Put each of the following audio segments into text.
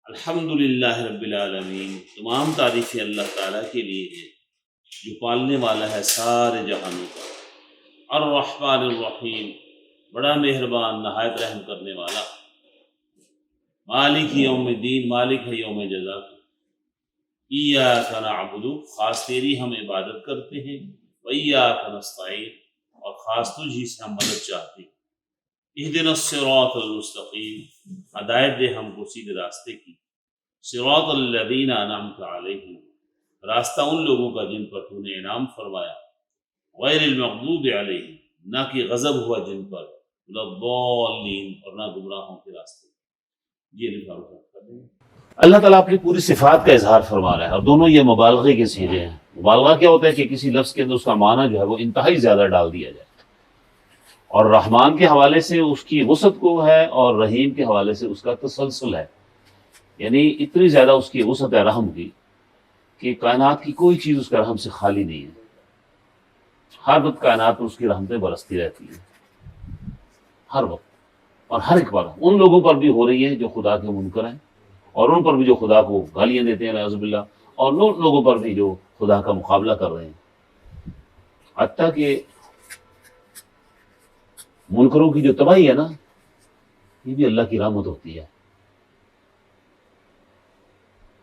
الحمدللہ رب العالمین، تمام تعریفیں اللہ تعالیٰ کے لیے ہیں جو پالنے والا ہے سارے جہانوں کا۔ الرحمن الرحیم، بڑا مہربان نہایت رحم کرنے والا۔ مالک یوم الدین، مالک ہے یوم جزا کا۔ ایاک نعبد، خاص تیری ہم عبادت کرتے ہیں، وایاک نستعین، اور خاص تجھی سے ہم مدد چاہتے ہیں۔ اہدنا الصراط المستقیم، ہدایت دے ہم کو سیدھے راستے کی۔ صراط الذین انعمت علیہم، راستہ ان لوگوں کا جن پر تو نے انعام فرمایا۔ غیر المغضوب علیہم، نہ کہ غضب ہوا جن پر، ولا الضالین، اور نہ گمراہوں کے راستے۔ یہ لکھا کر دیں۔ اللہ تعالیٰ اپنی پوری صفات کا اظہار فرما رہا ہے، اور دونوں یہ مبالغے کے صیغے ہیں۔ مبالغہ کیا ہوتا ہے کہ کسی لفظ کے اندر اس کا معنی جو ہے وہ انتہائی زیادہ ڈال دیا جائے، اور رحمان کے حوالے سے اس کی وسعت کو ہے، اور رحیم کے حوالے سے اس کا تسلسل ہے، یعنی اتنی زیادہ اس کی وسعت ہے رحم کی کہ کائنات کی کوئی چیز اس کا رحم سے خالی نہیں ہے۔ ہر وقت کائنات میں اس کی رحمتیں برستی رہتی ہیں، ہر وقت، اور ہر ایک بار ان لوگوں پر بھی ہو رہی ہیں جو خدا کے منکر ہیں، اور ان پر بھی جو خدا کو گالیاں دیتے ہیں نعوذ باللہ، اور ان لوگوں پر بھی جو خدا کا مقابلہ کر رہے ہیں۔ حتیٰ کہ منکروں کی جو تباہی ہے نا، یہ بھی اللہ کی رحمت ہوتی ہے۔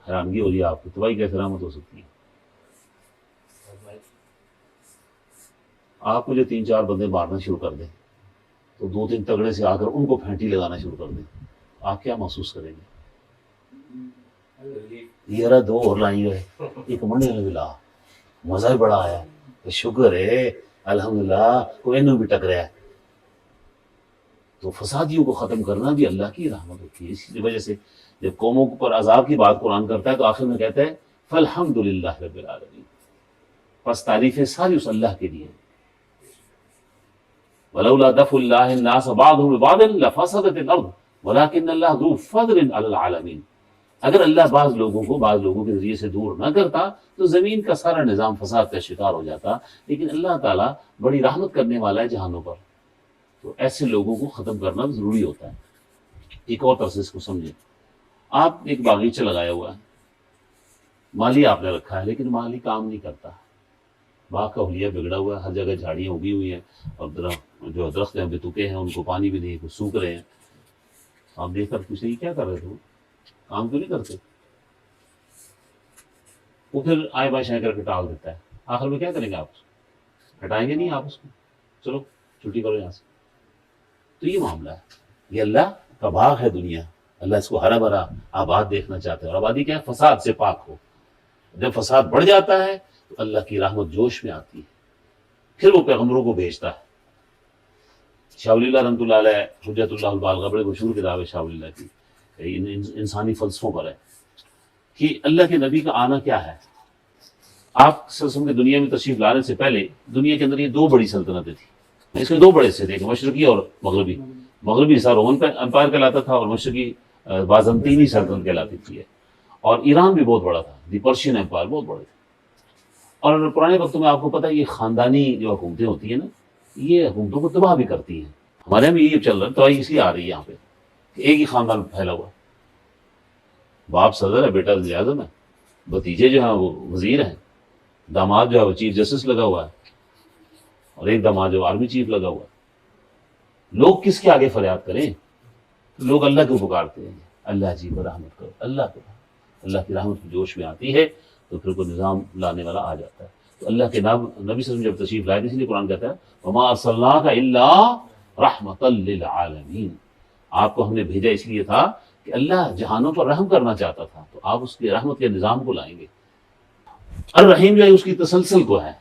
حیرانگی ہو رہی ہے آپ کو، تباہی کیسے رحمت ہو سکتی ہے؟ آپ کو جو 3-4 بندے مارنا شروع کر دیں تو 2-3 تگڑے سے آ کر ان کو پھینٹی لگانا شروع کر دیں، آپ کیا محسوس کریں گے؟ یہ رہا 2 اور لائیں گے، ایک منڈے میں ملا، مزہ بھی بڑا آیا، شکر ہے الحمدللہ کوئی انہوں بھی ٹکرا ہے۔ تو فسادیوں کو ختم کرنا بھی اللہ کی رحمت ہوتی ہے۔ اسی وجہ سے جب قوموں پر عذاب کی بات قرآن کرتا ہے تو آخر میں کہتا ہے فالحمدللہ رب العالمین، پس تعریفیں ساری اس اللہ کے لیے۔ ولولا دفع اللہ الناس بعضهم ببعض لفسدت الارض ولکن اللہ ذو فضل علی العالمین، اگر اللہ بعض لوگوں کے ذریعے سے دور نہ کرتا تو زمین کا سارا نظام فساد کا شکار ہو جاتا، لیکن اللہ تعالیٰ بڑی رحمت کرنے والا ہے جہانوں پر، تو ایسے لوگوں کو ختم کرنا ضروری ہوتا ہے۔ ایک اور طرح سے اس کو سمجھیں، آپ ایک باغیچہ لگایا ہوا ہے، مالی آپ نے رکھا ہے، لیکن مالی کام نہیں کرتا، باغ کا حلیہ بگڑا ہوا ہے، ہر جگہ جھاڑیاں اگی ہوئی ہیں، اور درخت ہیں بتوکے ہیں، ان کو پانی بھی نہیں، کچھ سوکھ رہے ہیں۔ آپ دیکھ کر پوچھیں کیا کر رہے تھے، کام کیوں نہیں کرتے؟ وہ پھر آئے بائے شائیں کر کے ٹال دیتا ہے، آخر میں کیا کریں گے؟ آپ اس کو ہٹائیں گے نہیں، آپ اس کو چلو چھٹی کرو یہاں سے۔ تو یہ معاملہ ہے، یہ اللہ کا باغ ہے دنیا، اللہ اس کو ہرا بھرا آباد دیکھنا چاہتے ہیں، اور آبادی کیا ہے؟ فساد سے پاک ہو۔ جب فساد بڑھ جاتا ہے تو اللہ کی رحمت جوش میں آتی ہے، پھر وہ پیغمبروں کو بھیجتا ہے۔ شاہ ولی اللہ رحمۃ اللہ علیہ حجت اللہ البالغہ، بڑے مشہور کتاب ہے شاہ ولی اللہ کی، انسانی فلسفوں پر ہے کہ اللہ کے نبی کا آنا کیا ہے۔ آپ صلی اللہ علیہ وسلم کے دنیا میں تشریف لانے سے پہلے دنیا کے اندر یہ 2 بڑی سلطنتیں تھیں، اس میں 2 بڑے حصے تھے، مشرقی اور مغربی۔ مغربی حصہ رومن امپائر کہلاتا تھا، اور مشرقی بازنطینی سلطنت کہلاتی تھی، اور ایران بھی بہت بڑا تھا، دی پرشین امپائر بہت بڑے تھے۔ اور پرانے وقتوں میں آپ کو پتہ ہے یہ خاندانی جو حکومتیں ہوتی ہیں نا، یہ حکومتوں کو تباہ بھی کرتی ہیں۔ ہمارے یہاں بھی یہ چل رہا ہے، تباہی اس لیے آ رہی ہے یہاں پہ کہ ایک ہی خاندان پھیلا ہوا ہے، باپ صدر ہے، بیٹا وزیر اعظم ہے، بھتیجے جو ہیں وہ وزیر ہیں، داماد جو ہے وہ چیف جسٹس لگا ہوا ہے، اور ایک داماد جو آرمی چیف لگا ہوا ہے۔ لوگ کس کے آگے فریاد کریں؟ لوگ اللہ کو پکارتے ہیں، اللہ جی کو رحمت کرو، اللہ کو، اللہ کی رحمت جوش میں آتی ہے تو پھر کوئی نظام لانے والا آ جاتا ہے۔ تو اللہ کے نبی صلی اللہ علیہ وسلم جب تشریف لائے، اس لیے قرآن کہتا ہے وما ارسلناک الا رحمۃ للعالمین، آپ کو ہم نے بھیجا اس لیے تھا کہ اللہ جہانوں پر رحم کرنا چاہتا تھا، تو آپ اس کی رحمت کے نظام کو لائیں گے۔ الرحیم جو ہے اس کی تسلسل کو ہے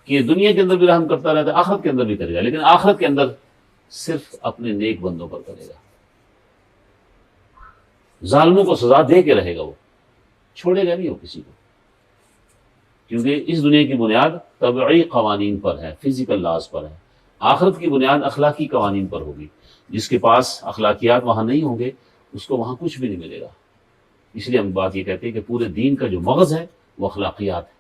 کہ دنیا کے اندر بھی رحم کرتا رہتا ہے، آخرت کے اندر بھی کرے گا، لیکن آخرت کے اندر صرف اپنے نیک بندوں پر کرے گا، ظالموں کو سزا دے کے رہے گا، وہ چھوڑے گا نہیں وہ کسی کو، کیونکہ اس دنیا کی بنیاد طبعی قوانین پر ہے، فزیکل لاز پر ہے، آخرت کی بنیاد اخلاقی قوانین پر ہوگی۔ جس کے پاس اخلاقیات وہاں نہیں ہوں گے اس کو وہاں کچھ بھی نہیں ملے گا۔ اس لیے ہم بات یہ کہتے ہیں کہ پورے دین کا جو مغز ہے وہ اخلاقیات ہے۔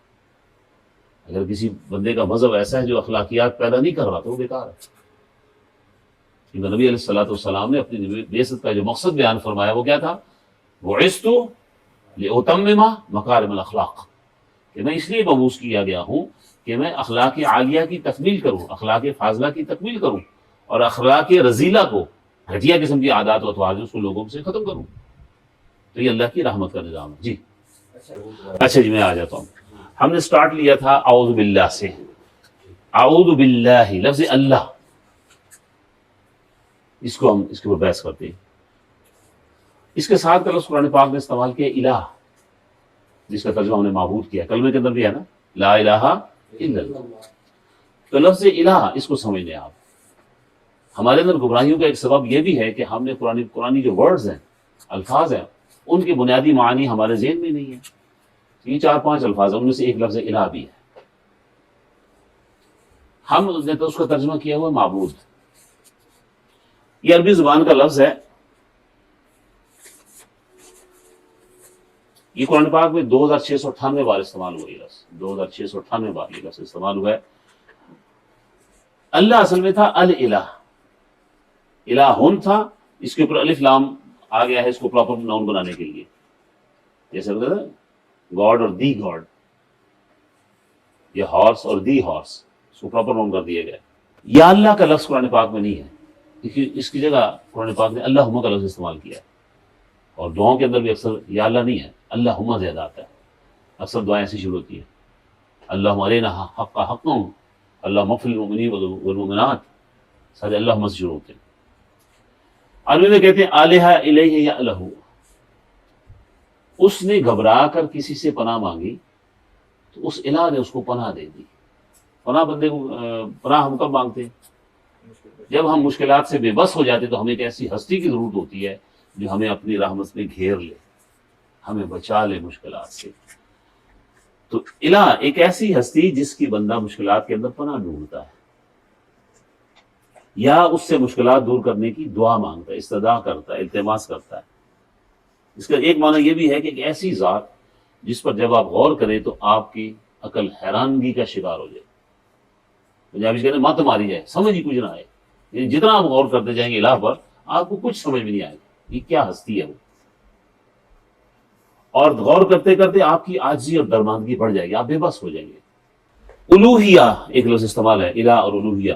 اگر کسی بندے کا مذہب ایسا ہے جو اخلاقیات پیدا نہیں کر رہا تو وہ بیکار ہے۔ کیونکہ نبی علیہ الصلوۃ والسلام نے اپنی بعثت کا جو مقصد بیان فرمایا وہ کیا تھا؟ بعثت لأتمم مکارم الاخلاق، کہ میں اس لیے مبعوث کیا گیا ہوں کہ میں اخلاق عالیہ کی تکمیل کروں، اخلاق فاضلہ کی تکمیل کروں، اور اخلاق رذیلہ کو، گھٹیا قسم کی عادات و اطوار اس کو لوگوں سے ختم کروں۔ تو یہ اللہ کی رحمت کا نظام ہے۔ جی اچھا جی، میں آ جاتا ہوں۔ ہم نے سٹارٹ لیا تھا اعوذ باللہ سے، اعوذ باللہ، لفظ اللہ، اس کو ہم اس کے اوپر بحث کرتے ہیں۔ اس کے ساتھ کا لفظ قرآن پاک نے استعمال کیا الہ، جس کا ترجمہ ہم نے معبود کیا، کلمے کے اندر بھی ہے نا، لا الہ الا اللہ۔ تو لفظ الہ، اس کو سمجھ لیں آپ۔ ہمارے اندر گمراہیوں کا ایک سبب یہ بھی ہے کہ ہم نے قرآنی جو ورڈز ہیں، الفاظ ہیں، ان کے بنیادی معنی ہمارے ذہن میں نہیں ہے۔ یہ 4-5 الفاظ ہیں، ان میں سے ایک لفظ الہ بھی ہے۔ ہم نے تو اس کا ترجمہ کیا ہوا معبود۔ یہ عربی زبان کا لفظ ہے۔ یہ قرآن پاک میں 2698 بار استعمال ہوا، یہ لفظ 2698 بار یہ لفظ استعمال ہوا ہے۔ اللہ اصل میں تھا الہ، الہن تھا، اس کے اوپر الف لام آ گیا ہے اس کو پراپر ناؤن بنانے کے لیے، جیسے گاڈ اور دی گاڈ، یا ہارس اور دی ہارس، اس کو پراپر ناؤن کر دیا گیا۔ یا اللہ کا لفظ قرآن پاک میں نہیں ہے، اس کی جگہ قرآن پاک نے اللہم کا لفظ استعمال کیا ہے۔ اور دعاؤں کے اندر بھی اکثر یا اللہ نہیں ہے، اللہم زیادہ آتا ہے۔ اکثر دعائیں ایسی شروع ہوتی ہیں، اللہم علینا حق حقا، اللہم اغفر للمؤمنین والمؤمنات، سارے اللہم سے شروع ہوتے ہیں۔ عربی میں کہتے ہیں آلہہ الیہ یألہ، اس نے گھبرا کر کسی سے پناہ مانگی تو اس الہ نے اس کو پناہ دے دی۔ پناہ بندے کو پناہ ہم کب مانگتے ہیں؟ جب ہم مشکلات سے بے بس ہو جاتے تو ہمیں ایک ایسی ہستی کی ضرورت ہوتی ہے جو ہمیں اپنی رحمت میں گھیر لے، ہمیں بچا لے مشکلات سے۔ تو الہ ایک ایسی ہستی جس کی بندہ مشکلات کے اندر پناہ ڈھونڈتا ہے، یا اس سے مشکلات دور کرنے کی دعا مانگتا ہے، استدعا کرتا ہے، التماس کرتا ہے۔ اس کا ایک معنی یہ بھی ہے کہ ایک ایسی ذات جس پر جب آپ غور کریں تو آپ کی عقل حیرانگی کا شکار ہو جائے۔ پنجابی کہتے ہیں مت ماری جائے، سمجھ ہی کچھ نہ آئے، یعنی جتنا آپ غور کرتے جائیں گے الہ پر، آپ کو کچھ سمجھ میں نہیں آئے گا یہ کیا ہستی ہے وہ۔ اور غور کرتے کرتے آپ کی عاجزی اور درماندگی بڑھ جائے گی، آپ بے بس ہو جائیں گے۔ الوہیہ ایک لفظ استعمال ہے، الہ اور الوہیہ،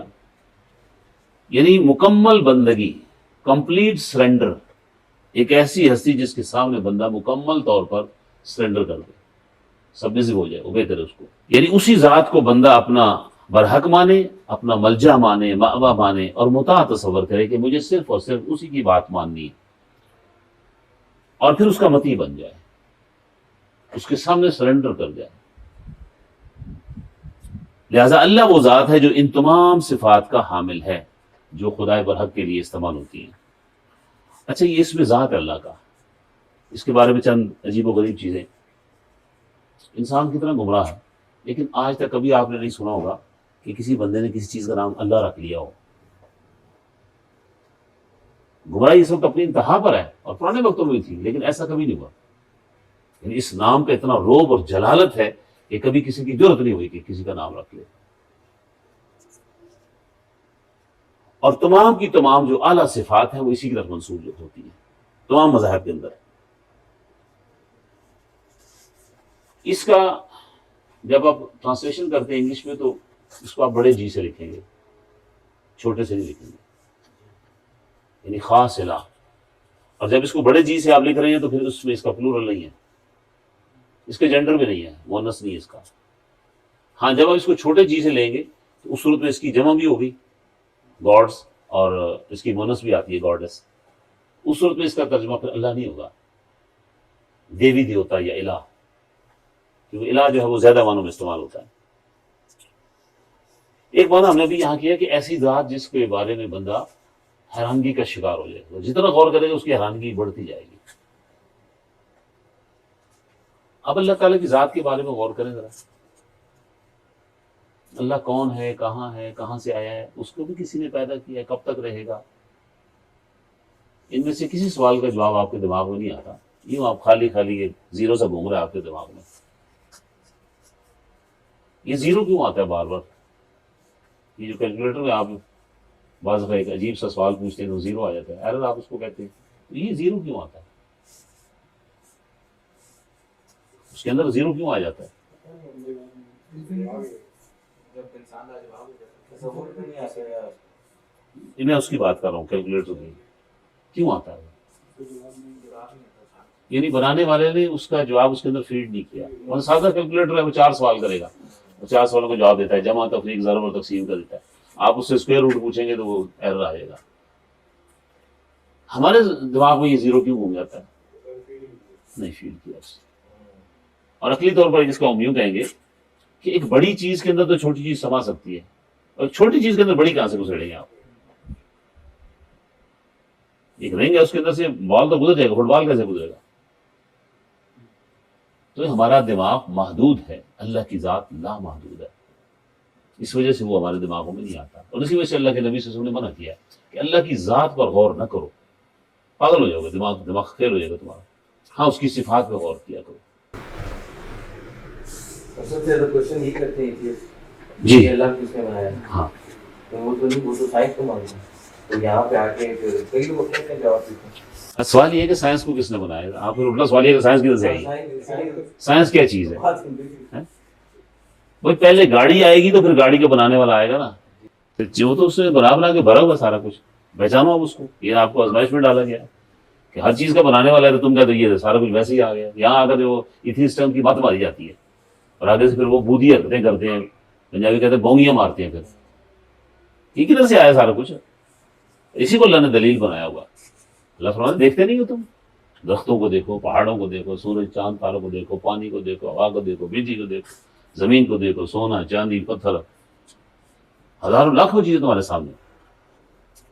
یعنی مکمل بندگی، کمپلیٹ سرنڈر، ایک ایسی ہستی جس کے سامنے بندہ مکمل طور پر سرنڈر کر دے، سبمسو ہو جائے، اوبے کرے اس کو، یعنی اسی ذات کو بندہ اپنا برحق مانے، اپنا ملجا مانے، مأویٰ مانے، اور مطاع تصور کرے کہ مجھے صرف اور صرف اسی کی بات ماننی ہے، اور پھر اس کا مطیع بن جائے، اس کے سامنے سرنڈر کر جائے۔ لہذا اللہ وہ ذات ہے جو ان تمام صفات کا حامل ہے جو خدائے برحق کے لیے استعمال ہوتی ہیں۔ اچھا، یہ اس میں ذات ہے اللہ کا، اس کے بارے میں چند عجیب و غریب چیزیں۔ انسان کتنا گمراہ ہے، لیکن آج تک کبھی آپ نے نہیں سنا ہوگا کہ کسی بندے نے کسی چیز کا نام اللہ رکھ لیا ہو۔ گمراہی اس وقت اپنی انتہا پر ہے، اور پرانے وقتوں میں بھی تھی، لیکن ایسا کبھی نہیں ہوا۔ یعنی اس نام کا اتنا روب اور جلالت ہے کہ کبھی کسی کی جرت نہیں ہوئی کہ کسی کا نام رکھ لے۔ اور تمام کی تمام جو اعلیٰ صفات ہیں وہ اسی کی طرف منسوب ہوتی ہیں تمام مذاہب کے اندر۔ اس کا جب آپ ٹرانسلیشن کرتے ہیں انگلش میں تو اس کو آپ بڑے جی سے لکھیں گے، چھوٹے سے نہیں لکھیں گے، یعنی خاص الہ۔ اور جب اس کو بڑے جی سے آپ لکھ رہے ہیں تو پھر اس میں اس کا پلورل نہیں ہے، اس کے جینڈر میں نہیں ہے، مؤنث نہیں ہے اس کا۔ ہاں جب آپ اس کو چھوٹے جی سے لیں گے تو اس صورت میں اس کی جمع بھی ہوگی، گاڈس، اور اس کی مؤنث بھی آتی ہے گاڈس۔ اس صورت میں اس کا ترجمہ پھر اللہ نہیں ہوگا، دیوی دیوتا یا الہ، کیونکہ الہ جو ہے وہ زیادہ معنوں میں استعمال ہوتا ہے۔ ایک معنی ہم نے بھی یہاں کیا کہ ایسی ذات جس کے بارے میں بندہ حیرانگی کا شکار ہو جائے گا، جتنا غور کرے گا اس کی حیرانگی بڑھتی جائے گی۔ اب اللہ تعالیٰ کی ذات کے بارے میں غور کریں ذرا، اللہ کون ہے، کہاں سے آیا ہے، اس کو بھی کسی نے پیدا کیا ہے، کب تک رہے گا؟ ان میں سے کسی سوال کا جواب آپ کے دماغ میں نہیں آتا، یوں آپ خالی یہ زیرو سے گھوم رہے ہیں آپ کے دماغ میں۔ یہ زیرو کیوں آتا ہے بار بار؟ یہ جو کیلکولیٹر میں آپ بعض دفعہ ایک عجیب سا سوال پوچھتے ہیں تو زیرو آ جاتا ہے، ایرر آپ اس کو کہتے ہیں، تو یہ زیرو کیوں آتا ہے؟ اس کے اندر زیرو کیوں آ جاتا ہے؟ میں اس کی بات کر رہا ہوں، کیلکولیٹر کی کیوں آتا ہے؟ یعنی بنانے والے نے اس کا جواب اس کے اندر فیڈ نہیں کیا. وہ سادہ کیلکولیٹر ہے، وہ 4 سوال کرے گا، 4 سوالوں کا جواب دیتا ہے، جمع تفریق ضرب اور تقسیم کا دیتا ہے. آپ اس سے اسکوائر روٹ پوچھیں گے تو وہ ایرر آ جائے گا. ہمارے دماغ میں یہ زیرو کیوں گھوم جاتا ہے؟ نہیں فیڈ کیا اس سے. اور عقلی طور پر جس کا ہم یوں کہیں گے کہ ایک بڑی چیز کے اندر تو چھوٹی چیز سما سکتی ہے، اور چھوٹی چیز کے اندر بڑی کہاں سے گزریں گے آپ؟ ایک رنگ ہے، اس کے اندر سے بال تو گزر جائے گا، فٹ بال کیسے گزرے گا؟ تو ہمارا دماغ محدود ہے، اللہ کی ذات لامحدود ہے، اس وجہ سے وہ ہمارے دماغوں میں نہیں آتا. اور اسی وجہ سے اللہ کے نبی صلی اللہ علیہ وسلم نے منع کیا کہ اللہ کی ذات پر غور نہ کرو، پاگل ہو جاؤ گے، دماغ فیل ہو جائے گا تمہارا. ہاں اس کی صفات پہ غور کیا کرو. سب سے زیادہ کوشچن یہ کرتے ہیں کہ جی اللہ کس نے بنایا؟ ہاں تو وہ تو سائنس کو مانتے ہیں. تو یہاں پہ آ کے کئی لوگ اپنے جواب دیتے ہیں. سوال یہ ہے کہ سائنس کو کس نے بنایا؟ آپ کو الٹا سوال یہ ہے کہ سائنس کدھر سے آئی؟ سائنس کیا چیز ہے؟ بھائی پہلے گاڑی آئے گی تو پھر گاڑی کا بنانے والا آئے گا نا. جو تو اس نے بنا کے بھرا ہوگا سارا کچھ، پہچانو اب اس کو. یہ آپ کو آزمائش میں ڈالا گیا کہ ہر چیز کا بنانے والا ہے، تو تم کہتے یہ سارا کچھ ویسے ہی آ گیا. یہاں آ کر جو ایتھیسٹم کی بات ماری جاتی ہے، اور آگے سے پھر وہ بودھی حرکتیں کرتے ہیں، پنجابی کہتے ہیں بونگیاں مارتے ہیں. پھر یہ کدھر سے آیا سارا کچھ؟ اسی کو اللہ نے دلیل بنایا ہوا. اللہ فرماتا دیکھتے نہیں ہو تم؟ درختوں کو دیکھو، پہاڑوں کو دیکھو، سورج چاند تاروں کو دیکھو، پانی کو دیکھو، ہوا کو دیکھو، بجلی کو دیکھو، زمین کو دیکھو، سونا چاندی پتھر، ہزاروں لاکھوں چیزیں تمہارے سامنے.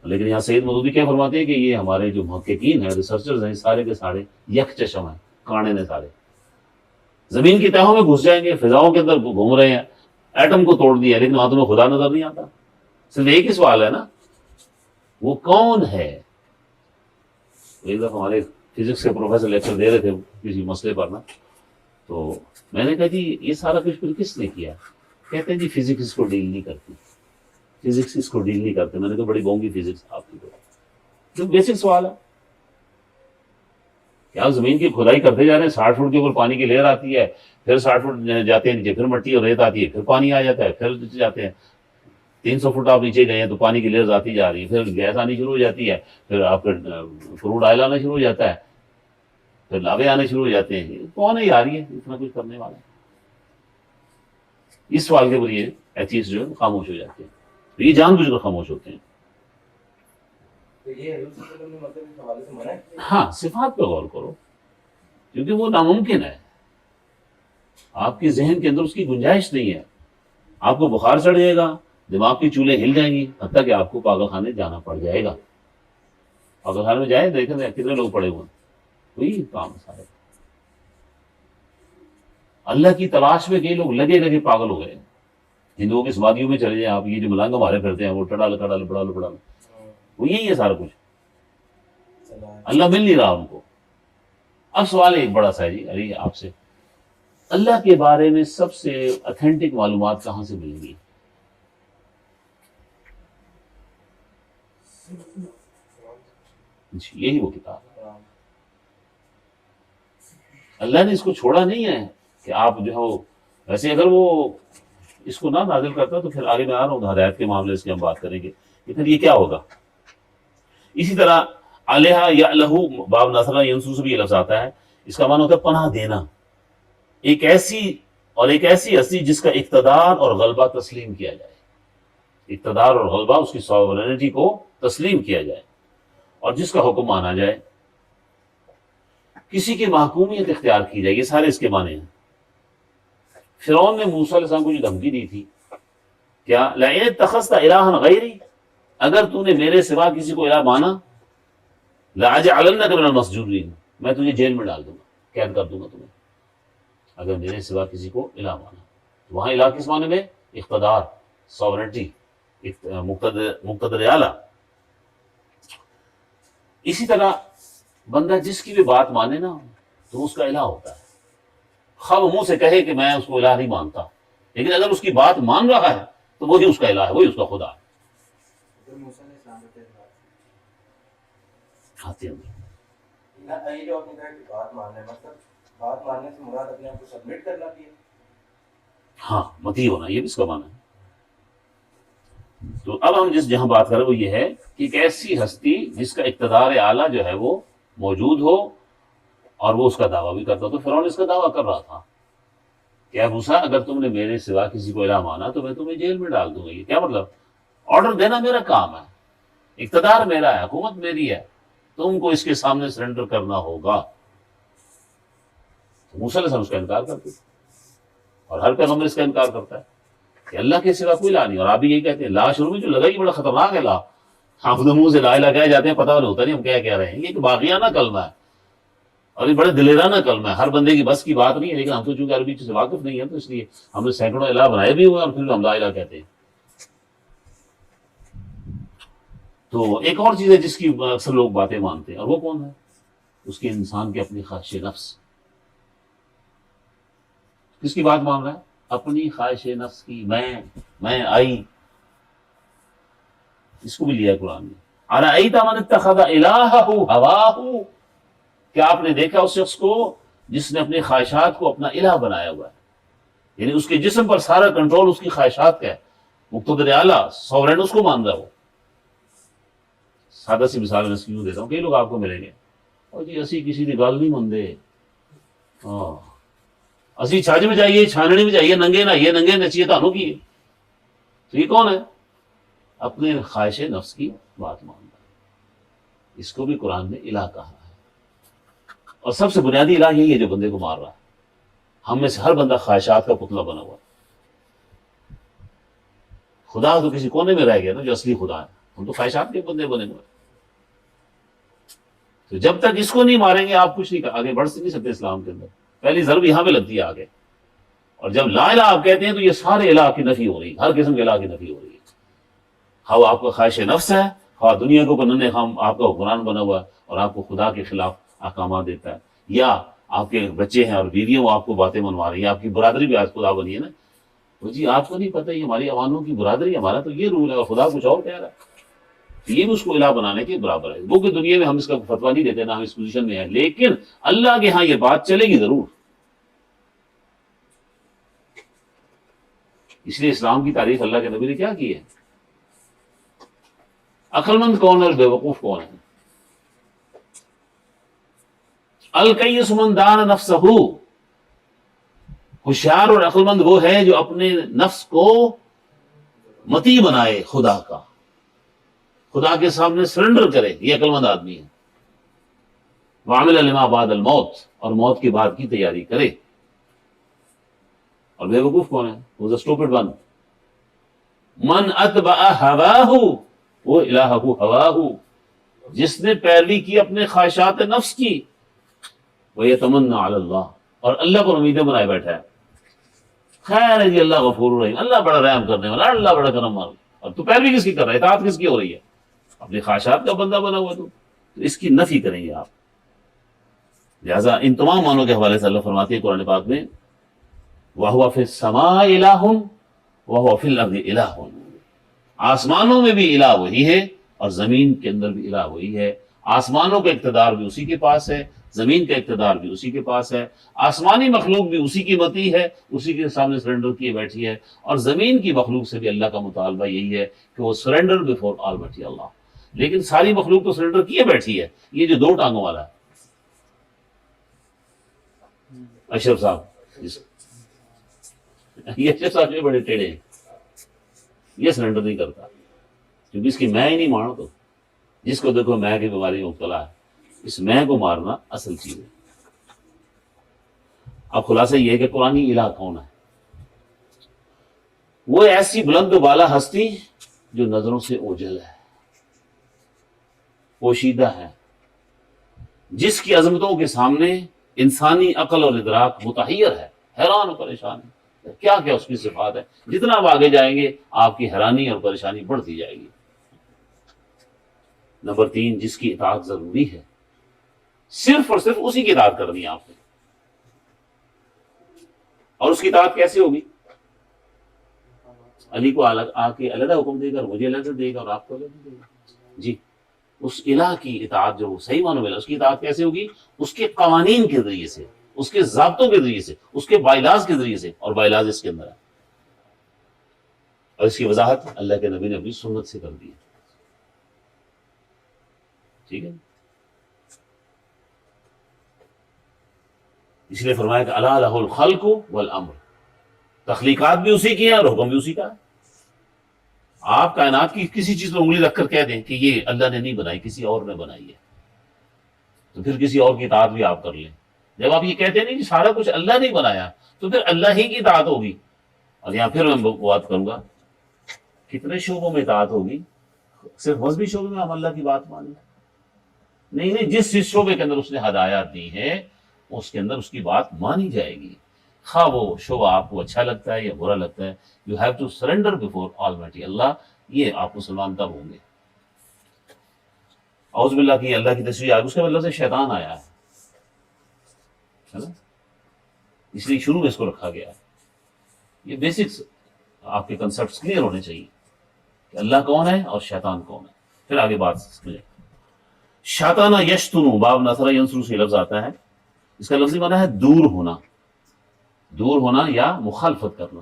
لیکن یہاں سید مودودی کیا فرماتے ہیں کہ یہ ہمارے جو محققین ہیں، ریسرچرز ہیں، سارے کے سارے یک چشم ہیں، کانے نے سارے. زمین کی تہوں میں گھس جائیں گے، فضاؤں کے اندر گھوم رہے ہیں، ایٹم کو توڑ دیا، لیکن وہاں تمہیں خدا نظر نہیں آتا. صرف ایک ہی سوال ہے نا، وہ کون ہے؟ ایک دفعہ ہمارے فزکس کے پروفیسر لیکچر دے رہے تھے کسی مسئلے پر نا، تو میں نے کہا جی یہ سارا کچھ پھر کس نے کیا؟ کہتے ہیں جی فزکس اس کو ڈیل نہیں کرتی، فزکس اس کو ڈیل نہیں کرتے. میں نے کہا بڑی بونگی فزکس آپ کی. تو بیسک سوال ہے کہ آپ زمین کی کھدائی کرتے جا رہے ہیں، 60 فٹ کے اوپر پانی کی لہر آتی ہے، پھر 60 فٹ جاتے ہیں نیچے، پھر مٹی اور ریت آتی ہے، پھر پانی آ جاتا ہے، پھر نیچے جاتے ہیں 300 فٹ آپ نیچے گئے ہیں تو پانی کی لہر آتی جا رہی ہے، پھر گیس آنی شروع ہو جاتی ہے، پھر آپ کا کروڈ آئل آنا شروع ہو جاتا ہے، پھر لاوے آنے شروع ہو جاتے ہیں. کون ہے یہ آ رہی ہے اتنا کچھ کرنے والا؟ اس سوال کے ذریعے ایتھیسٹ جو ہے خاموش ہو جاتے ہیں. یہ جان بوجھ کر خاموش ہوتے ہیں. تو یہ حضور صلی اللہ علیہ وسلم نے مطلب اس حوالے سے منع کیا. ہاں صفات پہ غور کرو، کیونکہ وہ ناممکن ہے. آپ کے ذہن کے اندر اس کی گنجائش نہیں ہے. آپ کو بخار چڑھ جائے گا، دماغ کی چولیں ہل جائیں گی، حتیٰ کہ آپ کو پاگل خانے جانا پڑ جائے گا. پاگل خانے میں جائیں، دیکھیں کتنے لوگ پڑے ہوئے ہیں، وہی کام سارے. اللہ کی تلاش میں کئی لوگ لگے لگے پاگل ہو گئے. ہندوؤں کی سمادھیوں میں چلے جائیں آپ، یہ جو ملنگ مارے پھرتے ہیں، وہ ٹڑال کڑال بڑال بڑال، وہ یہی ہے سارا کچھ. اللہ مل نہیں رہا ان کو. اب سوال ایک بڑا سا ہے جی علی آپ سے، اللہ کے بارے میں سب سے اتھینٹک معلومات کہاں سے ملیں گی؟ یہی وہ کتاب ہے. اللہ نے اس کو چھوڑا نہیں ہے کہ آپ جو ہے ویسے اگر وہ اس کو نہ نازل کرتا تو پھر آگے میں آ رہا ہوں ہدایت کے معاملے سے ہم بات کریں گے کہ پھر یہ کیا ہوگا. اسی طرح علیہ یا لہو باب نصرہ ینصر سے بھی یہ لفظ آتا ہے، اس کا معنی ہوتا ہے پناہ دینا. ایک ایسی ہستی جس کا اقتدار اور غلبہ تسلیم کیا جائے، اقتدار اور غلبہ اس کی ساورینٹی کو تسلیم کیا جائے، اور جس کا حکم مانا جائے، کسی کی محکومیت اختیار کی جائے. یہ سارے اس کے معنی ہیں. فرعون نے موسیٰ علیہ السلام کو جو دھمکی دی تھی، کیا لئن اتخذت الہا غیری، اگر تو نے میرے سوا کسی کو الہ مانا، لأجعلنک من المسجونین، میں تجھے جیل میں ڈال دوں گا، قید کر دوں گا تمہیں، اگر میرے سوا کسی کو الہ مانا. وہاں الہ کس معنی میں؟ اقتدار، ساورنٹی، مقتدر اعلیٰ. اسی طرح بندہ جس کی بھی بات مانے نا تو اس کا الہ ہوتا ہے. خواہ وہ منہ سے کہے کہ میں اس کو الہ نہیں مانتا، لیکن اگر اس کی بات مان رہا ہے تو وہی اس کا الہ ہے، وہی اس کا خدا ہے. یہ جو آپ نے کہا کہ بات ماننا ہے، مطلب بات ماننے سے مراد اپنے آپ کو سبمٹ کرنا بھی ہے. ہاں متی ہونا یہ بھی اس کا معنی ہے. تو اب ہم جہاں بات کر رہے وہ یہ ہے کہ ایک ایسی ہستی جس کا اقتدار اعلیٰ جو ہے وہ موجود ہو اور وہ اس کا دعویٰ بھی کرتا. تو فرعون اس کا دعویٰ کر رہا تھا کہ اے موسیٰ اگر تم نے میرے سوا کسی کو الہ مانا تو میں تمہیں جیل میں ڈال دوں گا. یہ کیا مطلب؟ آرڈر دینا میرا کام ہے، اقتدار میرا ہے، حکومت میری ہے، تم کو اس کے سامنے سرنڈر کرنا ہوگا. تو موسیٰ علیہ السلام اس کا انکار کرتے اور ہر پیغمبر اس کا انکار کرتا ہے کہ اللہ کے سوا کوئی الہ نہیں. اور آپ بھی یہی کہتے ہیں لا شروع میں جو لگا یہ بڑا خطرناک ہے لا. ہم اپنے منہ سے لا الہ کہہ جاتے ہیں، پتہ نہیں ہوتا نہیں ہم کیا کہہ رہے ہیں. یہ ایک باغیانہ کلمہ ہے اور یہ بڑے دلیرانہ کلمہ ہے. ہر بندے کی بس کی بات نہیں ہے، لیکن ہم تو چونکہ عربی سے واقف نہیں ہیں تو اس لیے ہم نے سینکڑوں الہ بنائے بھی ہوئے اور پھر بھی ہم لا الہ کہتے ہیں. تو ایک اور چیز ہے جس کی اکثر لوگ باتیں مانتے ہیں اور وہ کون ہے؟ اس کے انسان کی اپنی خواہش نفس. کس کی بات مان رہا ہے؟ اپنی خواہش نفس کی. میں آئی، اس کو بھی لیا ہے قرآن نے. ارأیت من اتخذ الہہ ہواہ، کیا آپ نے دیکھا اس شخص کو جس نے اپنی خواہشات کو اپنا الہ بنایا ہوا ہے؟ یعنی اس کے جسم پر سارا کنٹرول اس کی خواہشات کا ہے. مقتدر اعلیٰ سورین اس کو مان رہا ہے. وہ سادہ سی مثال میں اس کی یوں دیتا ہوں. کئی لوگ آپ کو ملیں گے اور جی اسی کسی کی گل نہیں مندے، ہاں اسی چھاج میں جائیے چھانڑی میں جائیے ننگے نہ یہ ننگے نچیے تانوں کی. تو یہ کون ہے؟ اپنے خواہش نفس کی بات مانتا ہے. اس کو بھی قرآن نے الہ کہا ہے. اور سب سے بنیادی الہ یہی ہے جو بندے کو مار رہا ہے. ہم میں سے ہر بندہ خواہشات کا پتلا بنا ہوا ہے. خدا تو کسی کونے میں رہ گیا نا جو اصلی خدا ہے. ہم تو خواہشات کے بندے بنے ہوئے. تو جب تک اس کو نہیں ماریں گے آپ کچھ نہیں آگے بڑھ نہیں سکتے اسلام کے اندر. پہلی ضرب یہاں پہ لگتی ہے آگے. اور جب لا الہ آپ کہتے ہیں تو یہ سارے الہ کی نفی ہو رہی ہے، ہر قسم کے الہ کی نفی ہو رہی ہے. ہاں وہ آپ کا خواہش نفس ہے، ہاں دنیا کو بننے خام آپ کا حکمران بنا ہوا ہے اور آپ کو خدا کے خلاف احکامات دیتا ہے. یا آپ کے بچے ہیں اور بیویاں وہ آپ کو باتیں منوا رہی ہیں. آپ کی برادری بھی آج خدا بنی ہے نا. وہ جی آپ کو نہیں پتہ یہ ہماری عوانوں کی برادری، ہمارا تو یہ رول ہے اور خدا کچھ اور کہہ رہا ہے. یہ بھی اس کو الہ بنانے کے برابر ہے. وہ کہ دنیا میں ہم اس کا فتویٰ نہیں دیتے، نہ ہم اس پوزیشن میں ہیں، لیکن اللہ کے ہاں یہ بات چلے گی ضرور. اس لیے اسلام کی تعریف اللہ کے نبی نے کیا کی ہے؟ عقل مند کون ہے اور بے وقوف کون ہے؟ الکیس من دان نفسہ، ہوشیار اور عقل مند وہ ہے جو اپنے نفس کو متی بنائے خدا کا، خدا کے سامنے سرنڈر کرے. یہ عقل مند آدمی ہے. وعمل لما بعد الموت، اور موت کے بعد کی تیاری کرے. اور بے وقوف کون ہے؟ وہ the stupid one. من اتبع ہواہ، وہ الہہ ہواہ، جس نے پیروی کی اپنے خواہشات نفس کی. ویتمنی علی اللہ، اور اللہ کو امیدیں بنائے بیٹھا ہے. خیر ہے جی اللہ غفور رحیم، اللہ بڑا رحم کرنے والا، اللہ بڑا کرم والا. اور تو پیروی کس کی کر رہا ہے؟ اطاعت کس کی ہو رہی ہے؟ اپنی خواہشات کا بندہ بنا ہوا. تو اس کی نفی کریں گے آپ. لہٰذا ان تمام معنوں کے حوالے سے اللہ فرماتے ہیں قرآن پاک میں وَهُوَ فِي السَّمَاءِ إِلَٰهٌ وَهُوَ فِي الْأَرْضِ إِلَٰهٌ. آسمانوں میں بھی الہ وہی ہے اور زمین کے اندر بھی الہ وہی ہے. آسمانوں کا اقتدار بھی اسی کے پاس ہے، زمین کا اقتدار بھی اسی کے پاس ہے. آسمانی مخلوق بھی اسی کی متی ہے، اسی کے سامنے سرنڈر کیے بیٹھی ہے. اور زمین کی مخلوق سے بھی اللہ کا مطالبہ یہی ہے کہ وہ سرنڈر بفور آلمٹی اللہ. لیکن ساری مخلوق تو سرنڈر کیے بیٹھی ہے. یہ جو دو ٹانگوں والا ہے اشرف صاحب، یہ اشرف صاحب جو بڑے ٹیڑے ہیں، یہ سرنڈر نہیں کرتا کیونکہ اس کی میں ہی نہیں مانو. تو جس کو دیکھو میں کی بیماری میں مبتلا ہے، اس میں کو مارنا اصل چیز ہے. اب خلاصہ یہ ہے کہ قرآنی الہ کون ہے؟ وہ ایسی بلند و بالا ہستی جو نظروں سے اوجھل ہے، پوشیدہ ہے، جس کی عظمتوں کے سامنے انسانی عقل اور ادراک متحیر ہے، حیران و پریشان ہے. کیا کیا اس کی صفات ہے. جتنا آپ آگے جائیں گے آپ کی حیرانی اور پریشانی بڑھتی جائے گی. نمبر 3، جس کی اطاعت ضروری ہے، صرف اور صرف اسی کی اطاعت کرنی ہے آپ نے. اور اس کی اطاعت کیسے ہوگی؟ علی کو آ کے علیحدہ حکم دے گا اور مجھے علیحدہ دے گا اور آپ کو علیحدہ دے گا. جی اس الہ کی اطاعت جو صحیح معنوں میں اس کی اطاعت کیسے ہوگی؟ اس کے قوانین کے ذریعے سے، اس کے ضابطوں کے ذریعے سے، اس کے بائلاز کے ذریعے سے، اور بائلاز اس کے اندر ہے، اور اس کی وضاحت اللہ کے نبی نے اپنی سنت سے کر دی ہے. ٹھیک ہے، اس لیے فرمایا کہ الا لہ الخلق والامر، تخلیقات بھی اسی کی ہے اور حکم بھی اسی کا ہے. آپ کائنات کی کسی چیز پہ انگلی رکھ کر کہہ دیں کہ یہ اللہ نے نہیں بنائی، کسی اور نے بنائی ہے، تو پھر کسی اور کی اطاعت بھی آپ کر لیں. جب آپ یہ کہتے نہیں کہ سارا کچھ اللہ نے بنایا، تو پھر اللہ ہی کی اطاعت ہوگی. اور یہاں پھر میں بات کروں گا، کتنے شعبوں میں اطاعت ہوگی؟ صرف مذہبی شعبے میں ہم اللہ کی بات مانیں؟ نہیں، جس شعبے کے اندر اس نے ہدایات دی ہے اس کے اندر اس کی بات مانی جائے گی، خواہ وہ شعبہ آپ کو اچھا لگتا ہے یا برا لگتا ہے. You have to surrender before almighty اللہ. یہ آپ مسلمان تب ہوں گے. اعوذ باللہ کی اللہ کی تصویر آئی، اس کے مطلب سے شیطان آیا ہے نا، اس لیے شروع میں اس کو رکھا گیا ہے. یہ بیسکس آپ کے کنسپٹس کلیئر ہونے چاہیے کہ اللہ کون ہے اور شیطان کون ہے. پھر آگے بات سمجھیں. شاطانہ یشتنو، باب نصر ینصر سے لفظ آتا ہے، اس کا لفظی معنی ہے دور ہونا، دور ہونا یا مخالفت کرنا.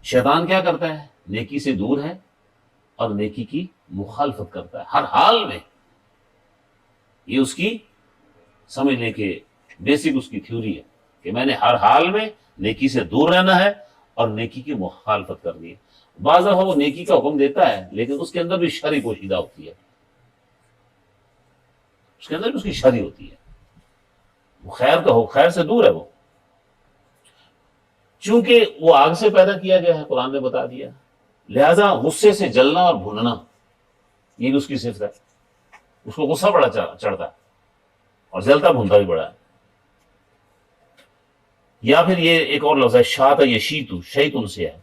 شیطان کیا کرتا ہے؟ نیکی سے دور ہے اور نیکی کی مخالفت کرتا ہے ہر حال میں. یہ اس کی سمجھ لیں کہ بیسک اس کی تھیوری ہے کہ میں نے ہر حال میں نیکی سے دور رہنا ہے اور نیکی کی مخالفت کرنی ہے. بعض دفعہ وہ نیکی کا حکم دیتا ہے لیکن اس کے اندر بھی شر پوشیدہ ہوتی ہے، اس کے اندر بھی اس کی شر ہوتی ہے، وہ خیر کا ہو، خیر سے دور ہے وہ. چونکہ وہ آگ سے پیدا کیا گیا ہے، قرآن نے بتا دیا، لہذا غصے سے جلنا اور بھوننا یہ بھی اس کی صفت ہے. اس کو غصہ بڑا چڑھتا ہے اور جلتا بھونتا بھی بڑا ہے. یا پھر یہ ایک اور لفظ ہے شاط یشیتو، شیطن سے ہے،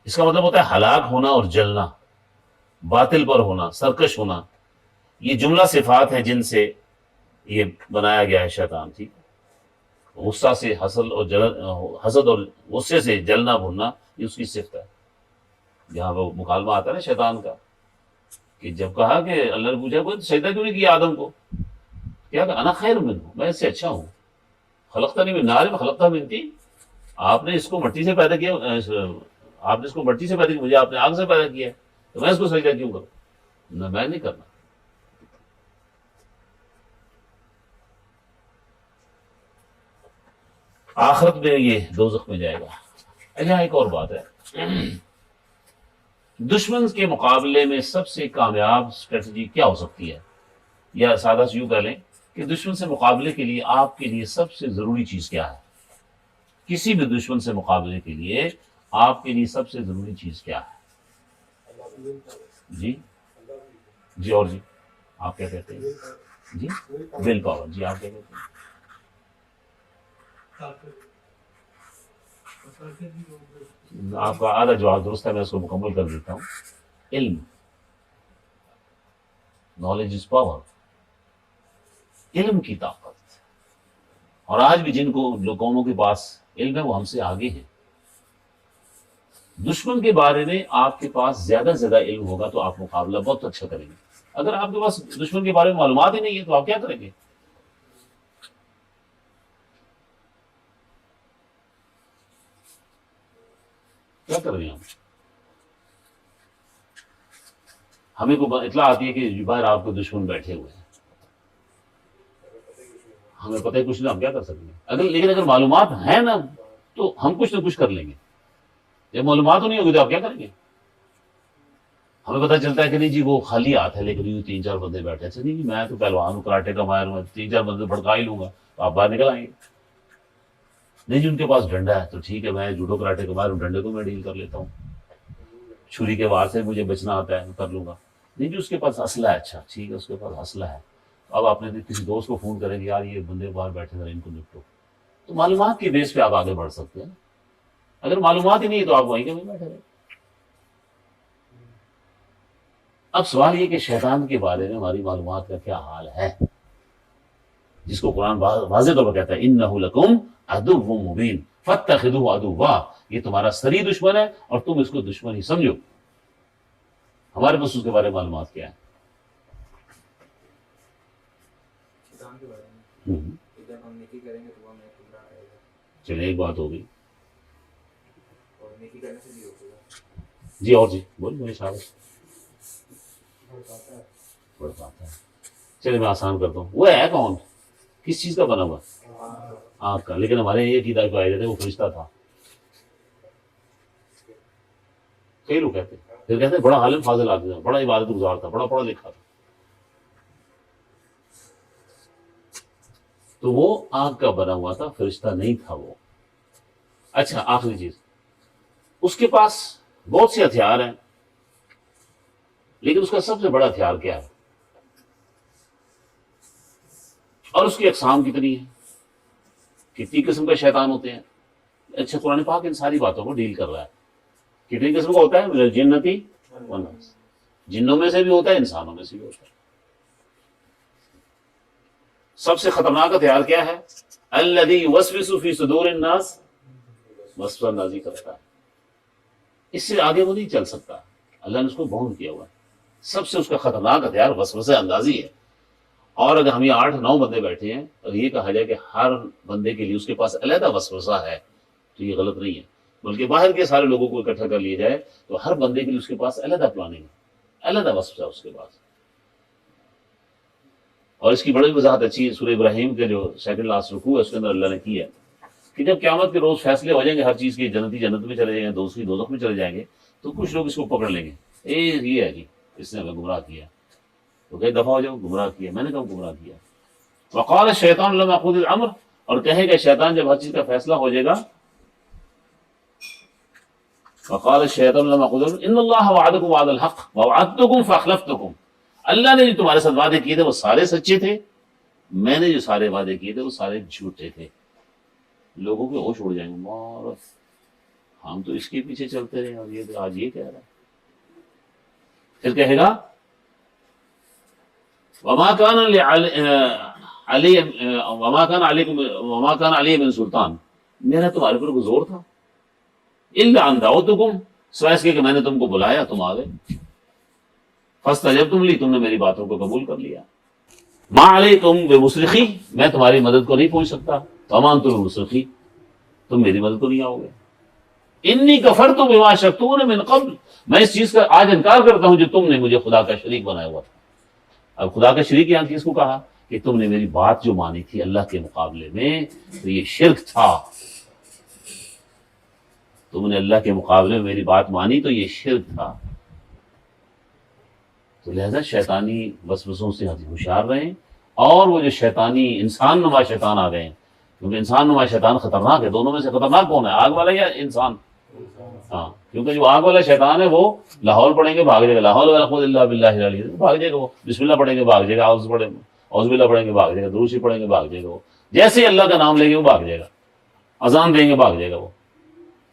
اس کا مطلب ہوتا ہے ہلاک ہونا اور جلنا، باطل پر ہونا، سرکش ہونا. یہ جملہ صفات ہیں جن سے یہ بنایا گیا ہے شیطان. ٹھیک، غصہ سے حسد اور غصے سے جلنا بھوننا یہ اس کی صفت ہے. جہاں وہ مکالمہ آتا ہے نا شیطان کا، کہ جب کہا کہ اللہ نے پوچھا کوئی سجدہ کیوں نہیں کیا آدم کو، کیا کہ انا خیر منہ، میں اس سے اچھا ہوں. خلقتنی من نار خلقتہ من طین، آپ نے اس کو مٹی سے پیدا کیا، آپ نے اس کو مٹی سے پیدا کیا، مجھے آپ نے آگ سے پیدا کیا ہے، تو میں اس کو سجدہ کیوں کروں؟ نہ، میں نہیں کرنا. آخرت میں یہ دوزخ میں جائے گا. یہاں ایک اور بات ہے، دشمن کے مقابلے میں سب سے کامیاب اسٹریٹجی کیا ہو سکتی ہے؟ یا سادہ سے یوں کہہ لیں کہ دشمن سے مقابلے کے لیے آپ کے لیے سب سے ضروری چیز کیا ہے؟ کسی بھی دشمن سے مقابلے کے لیے آپ کے لیے سب سے ضروری چیز کیا ہے؟ جی جی، اور جی آپ کیا کہتے ہیں؟ جی ول پاور. جی آپ کیا کہتے ہیں؟ آپ کا آدھا جواب درست ہے، میں اس کو مکمل کر دیتا ہوں. علم، نالج از پاور، علم کی طاقت. اور آج بھی جن قوموں کے پاس علم ہے وہ ہم سے آگے ہیں. دشمن کے بارے میں آپ کے پاس زیادہ سے زیادہ علم ہوگا تو آپ مقابلہ بہت اچھا کریں گے. اگر آپ کے پاس دشمن کے بارے میں معلومات ہی نہیں ہے تو آپ کیا کریں گے؟ کیا کر رہے ہیں ہمیں کو اطلاع آتی ہے کہ باہر آپ کے دشمن بیٹھے ہوئے ہیں، ہمیں پتہ ہے کچھ نہیں، ہم کیا کر سکیں گے؟ لیکن اگر معلومات ہیں نا تو ہم کچھ نہ کچھ کر لیں گے. جب معلومات نہیں ہوگی تو آپ کیا کریں گے؟ ہمیں پتہ چلتا ہے کہ نہیں جی وہ خالی ہاتھ ہے لیکن یوں 3-4 بندے بیٹھے ہیں. نہیں میں تو پہلوان ہوں، کراٹے کا ماہر ہوں، 3-4 بندے بھڑکا ہی لوں گا تو آپ باہر نکل آئیں گے. نہیں جی ان کے پاس ڈنڈا ہے تو ٹھیک ہے، میں جوڈو کراٹے کا ماہر ہوں، ڈنڈے کو میں ڈیل کر لیتا ہوں، چھری کے وار سے مجھے بچنا آتا ہے، میں کر لوں گا. نہیں جی اس کے پاس اسلحہ ہے، اچھا ٹھیک ہے اس کے پاس اسلحہ ہے. اب آپ نے کسی دوست کو فون کریں گے یار یہ بندے باہر بیٹھے ہیں ان کو نپٹو، تو معلومات کی بیس پہ آپ آگے بڑھ سکتے ہیں. اگر معلومات ہی نہیں ہے تو آپ وہیں کے وہیں بیٹھے رہیں. اب سوال یہ کہ شیطان کے بارے میں ہماری معلومات کا کیا حال ہے، جس کو قرآن واضح طور پر کہتا ہے انہ لکم عدو مبین فاتخذوہ عدوا، یہ تمہارا سری دشمن ہے اور تم اس کو دشمن ہی سمجھو. ہمارے پاس اس کے بارے میں معلومات کیا ہے؟ نیکی کریں گے تو ہمیں گمراہ رہے گا، چلیں ایک بات ہو گئی اور نیکی کرنے سے بھی روکے گا، جی، اور جی بول میرے شاعر بھڑکاتا ہے۔ بڑھ پاتا ہے. چلے میں آسان کرتا ہوں، وہ ہے کون، کس چیز کا بنا ہوا، آنکھ کا. لیکن ہمارے یہ عقیدہ پائے جاتے وہ فرشتہ تھا. کئی لوگ کہتے ہیں، پھر کہتے ہیں بڑا عالم فاضل آدمی تھا، بڑا عبادت گزار تھا، بڑا پڑھا لکھا تھا. تو وہ آنکھ کا بنا ہوا تھا، فرشتہ نہیں تھا وہ. اچھا آخری چیز، اس کے پاس بہت سے ہتھیار ہیں، لیکن اس کا سب سے بڑا ہتھیار کیا ہے، اور اس کی اقسام کتنی ہیں، کتنی قسم کے شیطان ہوتے ہیں. اچھا قرآن پاک ان ساری باتوں کو ڈیل کر رہا ہے. کتنی قسم کا ہوتا ہے، من الجنتی والناس، جنوں میں سے بھی ہوتا ہے، انسانوں میں سے بھی ہوتا ہے. سب سے خطرناک ہتھیار کیا ہے، الذی یوسوس فی صدور الناس، وسوسہ اندازی کرتا ہے. اس سے آگے وہ نہیں چل سکتا، اللہ نے اس کو باؤنڈ کیا ہوا ہے. سب سے اس کا خطرناک ہتھیار وسوسہ اندازی ہے. اور اگر ہم یہ 8-9 بندے بیٹھے ہیں اور یہ کہا جائے کہ ہر بندے کے لیے اس کے پاس علیحدہ وسوسہ ہے، تو یہ غلط نہیں ہے. بلکہ باہر کے سارے لوگوں کو اکٹھا کر لیا جائے تو ہر بندے کے لیے اس کے پاس علیحدہ پلاننگ ہے، علیحدہ وسوسہ اس کے پاس. اور اس کی بڑی وضاحت اچھی ہے سورہ ابراہیم کے جو سیکنڈ لاسٹ رکوع ہے اس کے اندر اللہ نے کی ہے کہ جب قیامت کے روز فیصلے ہو جائیں گے ہر چیز کے، جنتی جنت میں چلے جائیں گے، دوزخی دوزخ میں چلے جائیں گے، تو کچھ لوگ اس کو پکڑ لیں گے، یہ ہے جی اس نے ہمیں گمراہ کیا. تو کئی دفعہ ہو جاؤ گمراہ کیا، میں نے کہا گمراہ کیا. وقال الشیطان لما قضی الامر، اور کہے گا شیطان جب ہر چیز کا فیصلہ ہو جائے گا، وقال الشیطان لما قضی الامر ان اللہ وعدکم وعد الحق ووعدتکم فاخلفتکم، اللہ نے جو تمہارے ساتھ وعدے کیے تھے وہ سارے سچے تھے، میں نے جو سارے وعدے کیے تھے وہ سارے جھوٹے تھے. لوگوں کے ہوش اڑ جائیں گے، اور ہم تو اس کے پیچھے چلتے رہے اور یہ تو آج یہ کہہ رہا ہے. پھر کہے گا وما كان علی من سلطان، میرا تمہارے پر کوئی زور تھا، الا ان دعوتکم، سوائے اس کے کہ میں نے تم کو بلایا تم آ گئے، فاستجبتم لی، تم نے میری باتوں کو قبول کر لیا. ما علیکم بمصرخی، میں تمہاری مدد کو نہیں پہنچ سکتا، وما انتم بمصرخی، تم میری مدد کو نہیں آؤ گے. انی کفرت بما اشرکتمون من قبل، میں اس چیز کا آج انکار کرتا ہوں جو تم نے مجھے خدا کا شریک بنایا ہوا تھا. اب خدا کا شریک یہاں کس کو کہا کہ تم نے میری بات جو مانی تھی اللہ کے مقابلے میں تو یہ شرک تھا. تم نے اللہ کے مقابلے میں میری بات مانی تو یہ شرک تھا. تو لہذا شیطانی وسوسوں سے ہوشیار رہیں. اور وہ جو شیطانی انسان نما شیطان آ گئے ہیں، کیونکہ انسان نما شیطان خطرناک ہے. دونوں میں سے خطرناک کون ہے، آگ والا یا انسان؟ ہاں، کیونکہ جو آگ والا شیطان ہے وہ لاہور پڑھیں گے بھاگ جائے گا، لاہور ولا قوت الا باللہ العلی، بھاگ جائے گا. وہ بسم اللہ پڑھیں گے بھاگ جائے گا، اعوذ باللہ پڑھیں گے بھاگ جائے گا، درود شریف پڑھیں گے بھاگ جائے گا. وہ جیسے ہی اللہ کا نام لیں گے وہ بھاگ جائے گا، اذان دیں گے بھاگ جائے گا وہ.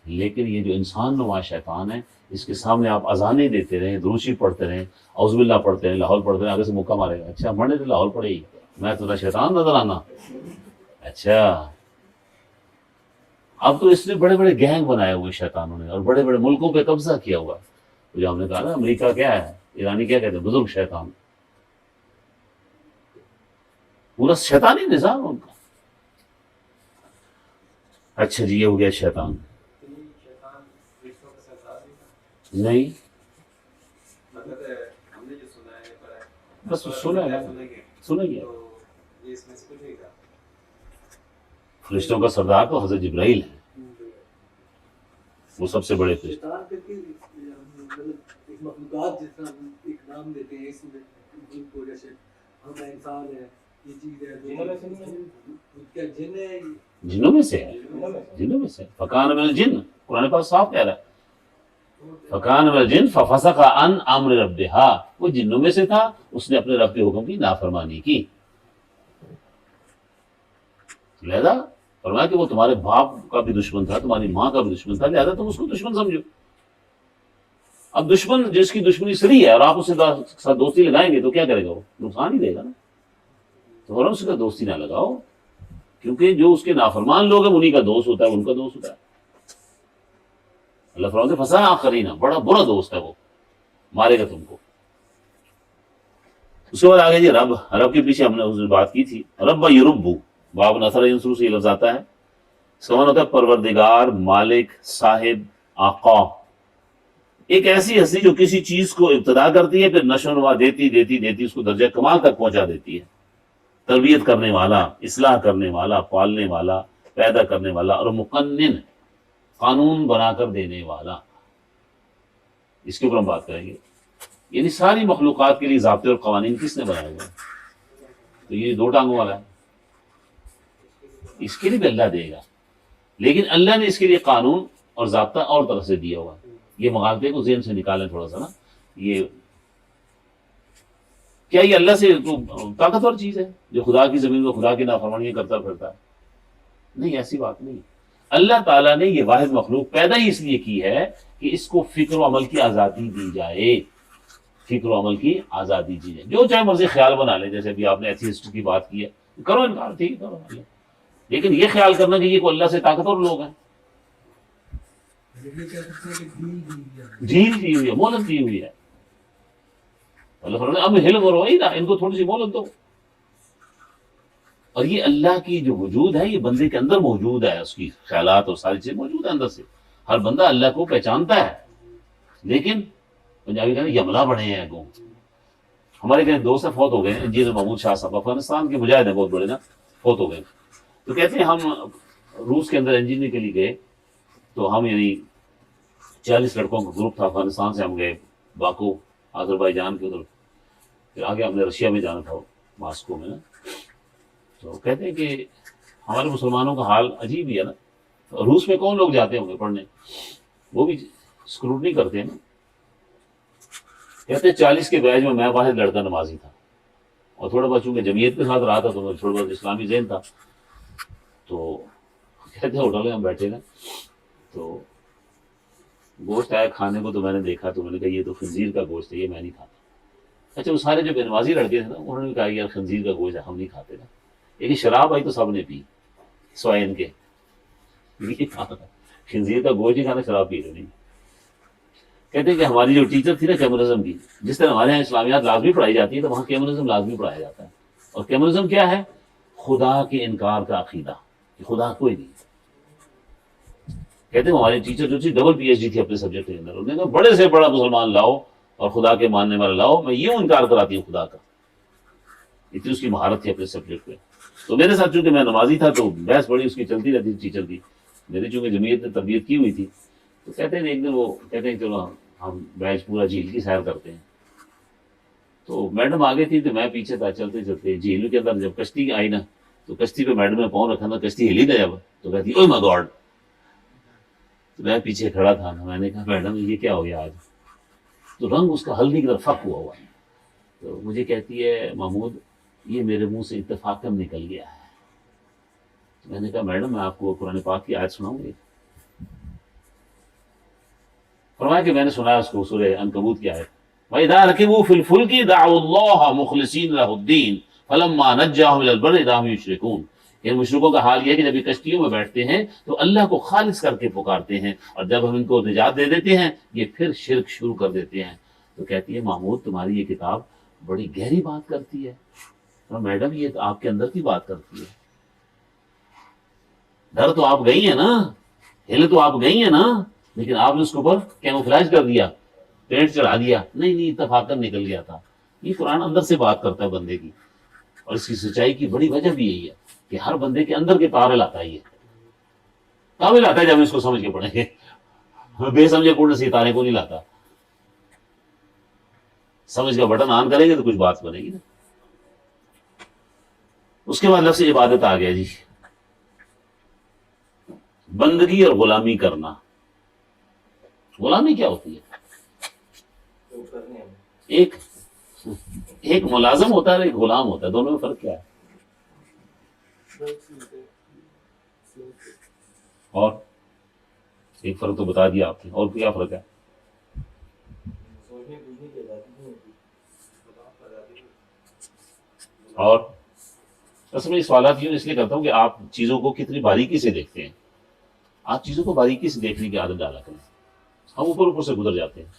لیکن یہ جو انسان نما شیطان ہے، اس کے سامنے آپ اذانیں دیتے رہیں، درود شریف پڑھتے رہیں، اعوذ باللہ پڑھتے رہیں، لاہور پڑھتے رہیں، آگے سے موقع مارے گا، اچھا مرنے سے لاہور پڑھے گی، میں تو شیطان نظر آنا. اچھا اب تو اس نے بڑے بڑے گینگ بنائے ہوئے شیطانوں نے، اور بڑے بڑے ملکوں پہ قبضہ کیا ہوا. جو ہم نے کہا نا امریکہ کیا ہے، ایرانی کیا کہتے ہیں، بزرگ شیطان، پورا شیطانی نظام ہے ان کا. اچھا جی یہ ہو گیا شیطان. شیطان فرشتوں کا سردار بھی تھا؟ نہیں مطلب ہم نے جو سنا ہے پڑھا ہے، بس سنا ہے، سنیں گے. تو یہ اس میں سے کچھ نہیں تھا. فرشتوں کا سردار تو حضرت جبرائیل ہے، وہ سب سے بڑے فرشتے. شیطان کر کے مطلب ایک مخلوقات جس طرح ہم ایک نام دیتے ہیں اس میں جن کو، جیسے ہم انسان ہے، یہ چیز ہے، جنوں میں سے نہیں کیا جن ہے؟ جنوں میں سے ہے، جنوں میں سے. فکان من الجن، قرآن پاک صاف کہہ رہا ہے فکان من الجن ففسق عن امر ربها، وہ جنوں میں سے تھا، اس نے اپنے رب کے حکم کی نافرمانی کی. لہذا فرمایا کہ وہ تمہارے باپ کا بھی دشمن تھا، تمہاری ماں کا بھی دشمن تھا، لہذا تم اس کو دشمن سمجھو. اب دشمن جس کی دشمنی سری ہے اور آپ اس سے ساتھ دوستی لگائیں گے تو کیا کرے گا، وہ نقصان ہی دے گا نا. تو فوراً اس کا دوستی نہ لگاؤ، کیونکہ جو اس کے نافرمان لوگ ہیں انہی کا دوست ہوتا ہے، ان کا دوست ہوتا ہے. اللہ فرماتے ہیں فسا آخرینا، بڑا برا دوست ہے وہ، مارے گا تم کو. اس کے بعد آگے جی رب، رب کے پیچھے ہم نے اس دن بات کی تھی. رب یربو باب نصر ینصر سے یہ لفظ آتا ہے، اس کا معنی ہوتا ہے پروردگار، مالک، صاحب، آقا، ایک ایسی ہستی جو کسی چیز کو ابتدا کرتی ہے، پھر نشو و نما دیتی دیتی دیتی اس کو درجہ کمال تک پہنچا دیتی ہے، تربیت کرنے والا، اصلاح کرنے والا، پالنے والا، پیدا کرنے والا، اور مقنن، قانون بنا کر دینے والا. اس کے اوپر ہم بات کریں گے. یعنی ساری مخلوقات کے لیے ضابطے اور قوانین کس نے بنائے ہوئے ہیں؟ تو یہ 2 ٹانگوں والا ہے، اس کے لیے بھی اللہ دے گا، لیکن اللہ نے اس کے لیے قانون اور ضابطہ اور طرف سے دیا ہوا ہے. یہ مغالطے کو ذہن سے نکالیں تھوڑا سا نا. یہ کیا یہ اللہ سے طاقتور چیز ہے جو خدا کی زمین میں خدا کی نافرمانیاں کرتا پھرتا ہے؟ نہیں، ایسی بات نہیں. اللہ تعالیٰ نے یہ واحد مخلوق پیدا ہی اس لیے کی ہے کہ اس کو فکر و عمل کی آزادی دی جائے، فکر و عمل کی آزادی دی جائے. جو چاہے مرضی خیال بنا لے، جیسے ابھی آپ نے ایتھیسٹ کی بات کی ہے، کرو انکار، ٹھیک ہے کرو، لیکن یہ خیال کرنا کہ یہ کوئی اللہ سے طاقتور لوگ ہیں. یہ کہہ سکتے ہیں کہ ڈھیل دی ہوئی ہے، مہلت دی ہوئی ہے. اللہ فرماتا ہے اب ہل کرو نا، ان کو تھوڑی سی مہلت دو. اور یہ اللہ کی جو وجود ہے یہ بندے کے اندر موجود ہے، اس کی خیالات اور ساری چیزیں موجود ہے اندر سے. ہر بندہ اللہ کو پہچانتا ہے، لیکن پنجابی کہتے ہیں یملا بڑے ہیں گو. ہمارے کہیں دوست ہیں فوت ہو گئے، انجینئر محمود شاہ صاحب افغانستان کے مجاہد ہیں بہت بڑے نا، فوت ہو گئے. تو کہتے ہیں ہم روس کے اندر انجینئر کے لیے گئے، تو ہم یعنی 40 لڑکوں کا گروپ تھا، افغانستان سے ہم گئے باکو آذربائیجان کے ادھر، پھر آگے ہم نے رشیا میں جانا تھا، ماسکو میں نا. تو کہتے ہیں کہ ہمارے مسلمانوں کا حال عجیب ہی ہے نا. روس میں کون لوگ جاتے ہوں گے پڑھنے، وہ بھی اسکروٹنی کرتے ہیں نا. کہتے ہیں 40 کے بیچ میں میں واحد لڑکا نمازی تھا، اور تھوڑا بہت چونکہ جمعیت کے ساتھ رہا تھا تو تھوڑا بہت اسلامی ذہن تھا. تو کہتے ہیں ہوٹل میں ہم بیٹھے نا، تو گوشت آیا کھانے کو، تو میں نے دیکھا تو میں نے کہا یہ تو خنزیر کا گوشت ہے، یہ میں نہیں کھاتا. اچھا وہ سارے جو بے نمازی لڑکے تھے نا، انہوں نے کہا یار خنزیر کا گوشت ہے، ہم نہیں کھاتے نا. لیکن شراب آئی تو سب نے پی سوائے ان کے. خنزیر کا گوشت ہی کھانا، شراب پی رہے نہیں. کہتے ہیں کہ ہماری جو ٹیچر تھی نا کمیونزم کی، جس طرح ہمارے یہاں اسلامیات لازمی پڑھائی جاتی ہے تو وہاں کمیونزم لازمی پڑھایا جاتا ہے. اور کمیونزم کیا ہے؟ خدا کے انکار کا عقیدہ کہ خدا کوئی نہیں. کہتے ہیں ہمارے ٹیچر جو تھی ڈبل پی ایچ ڈی تھی اپنے سبجیکٹ کے اندر، انہوں نے کہا بڑے سے بڑا مسلمان لاؤ اور خدا کے ماننے والا لاؤ، میں یوں انکار کراتی ہوں خدا کا. اتنی اس کی مہارت تھی اپنے سبجیکٹ پہ. تو میرے ساتھ چونکہ میں نمازی تھا تو بحث بڑی اس کی چلتی رہتی تھی ٹیچر کی. میری چونکہ جمعیت نے تربیت کی ہوئی تھی، تو کہتے ہیں ایک دن وہ کہتے ہیں چلو ہم بیچ پورا جھیل کی سیر کرتے ہیں. تو میڈم آگے تھی تو میں پیچھے تھا. چلتے چلتے جھیل کے اندر جب کشتی آئی نا، تو کشتی پہ میڈم نے پاؤں رکھا نا، کشتی ہلی نا جب، تو کہتی اوہ مائی گاڈ. تو میں پیچھے کھڑا تھا نا، میں نے کہا میڈم یہ کیا ہو گیا آج؟ تو رنگ اس کا ہلدی کی طرف فک ہوا ہے. تو مجھے کہتی ہے محمود یہ میرے منہ سے اتفاقاً نکل گیا ہے. میں نے کہا میڈم میں آپ کو قرآن پاک کی آیت سناؤں گی. فرمایا کہ میں نے سنایا اس کو سورہ عنکبوت کی آیت، وَإِذَا رَكِبُوا فِي الْفُلْكِ دَعَوُا اللَّهَ مُخْلِصِينَ لَهُ الدِّينَ فَلَمَّا نَجَّاهُمْ إِلَى الْبَرِّ إِذَا هُمْ يُشْرِكُونَ. ان مشرکوں کا حال یہ ہے کہ جب یہ کشتیوں میں بیٹھتے ہیں تو اللہ کو خالص کر کے پکارتے ہیں، اور جب ہم ان کو نجات دے دیتے ہیں یہ پھر شرک شروع کر دیتے ہیں. تو کہتی ہے محمود تمہاری یہ کتاب بڑی گہری بات کرتی ہے. اور میڈم یہ تو آپ کے اندر کی بات کرتی ہے. ڈر تو آپ گئی ہیں نا، ہل تو آپ گئی ہیں نا، لیکن آپ نے اس کے اوپر کیموفلیج کر دیا، پینٹ چڑھا دیا. نہیں اتفاقاً نکل گیا تھا. یہ قرآن اندر سے بات کرتا ہے بندے کی، اور اس کی سچائی کی بڑی وجہ بھی یہی ہے کہ ہر بندے کے اندر کے تارے لاتا ہے. یہ کامل لاتا ہے جب ہم اس کو سمجھ کے پڑھیں گے. بے سمجھے پورن ستارے کو نہیں لاتا. سمجھ کا بٹن آن کریں گے تو کچھ بات بنے گی نا. اس کے بعد لفظ عبادت آ گیا جی. بندگی اور غلامی کرنا. غلامی کیا ہوتی ہے؟ ایک ملازم ہوتا ہے اور ایک غلام ہوتا ہے، دونوں میں فرق کیا ہے؟ اور ایک فرق تو بتا دیا آپ نے، اور کیا فرق ہے؟ اور اصل میں یہ سوالات یوں اس لیے کرتا ہوں کہ آپ چیزوں کو کتنی باریکی سے دیکھتے ہیں. آپ چیزوں کو باریکی سے دیکھنے کی عادت ڈالا کریں. ہم اوپر سے گزر جاتے ہیں.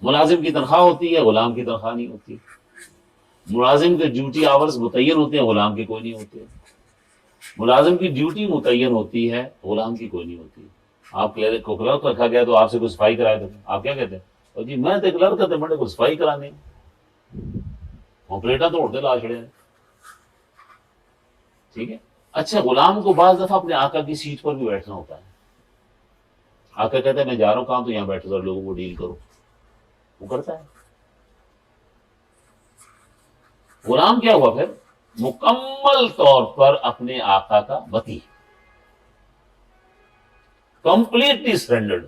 ملازم کی تنخواہ ہوتی ہے، غلام کی تنخواہ نہیں ہوتی. ملازم کے ڈیوٹی آورز متعین ہوتے ہیں، غلام کے کوئی نہیں ہوتے. ملازم کی ڈیوٹی متعین ہوتی ہے، غلام کی کوئی نہیں ہوتی. آپ کلرک کو کلرک رکھا گیا تو آپ سے کوئی صفائی کرائے تو آپ کیا کہتے ہیں؟ اور جی میں تو کلرک کرتے بڑے کو صفائی کرانے وہ پلیٹا توڑتے لا چھڑے. ٹھیک ہے. اچھا غلام کو بعض دفعہ اپنے آقا کی سیٹ پر بھی بیٹھنا ہوتا ہے. آقا کہتا ہے میں جا رہا ہوں کہاں تو یہاں بیٹھو ذرا لوگوں کو ڈیل کرو، وہ کرتا ہے. غلام کیا ہوا پھر؟ مکمل طور پر اپنے آقا کا بتی، کمپلیٹلی سرینڈرڈ.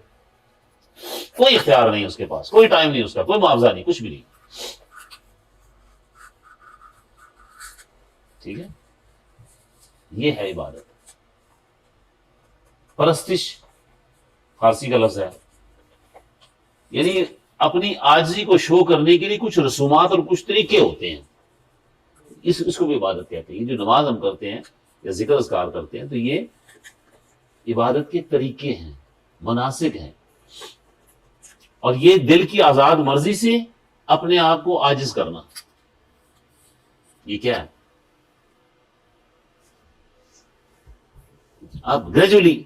کوئی اختیار نہیں اس کے پاس، کوئی ٹائم نہیں اس کا، کوئی معاوضہ نہیں، کچھ بھی نہیں. ٹھیک ہے. یہ ہے عبادت. پرستش فارسی کا لفظ ہے، یعنی اپنی عاجزی کو شو کرنے کے لیے کچھ رسومات اور کچھ طریقے ہوتے ہیں، اس کو بھی عبادت کہتے ہیں. یہ جو نماز ہم کرتے ہیں یا ذکر اذکار کرتے ہیں تو یہ عبادت کے طریقے ہیں، مناسک ہیں، اور یہ دل کی آزاد مرضی سے اپنے آپ کو عاجز کرنا. یہ کیا ہے؟ آپ گریجولی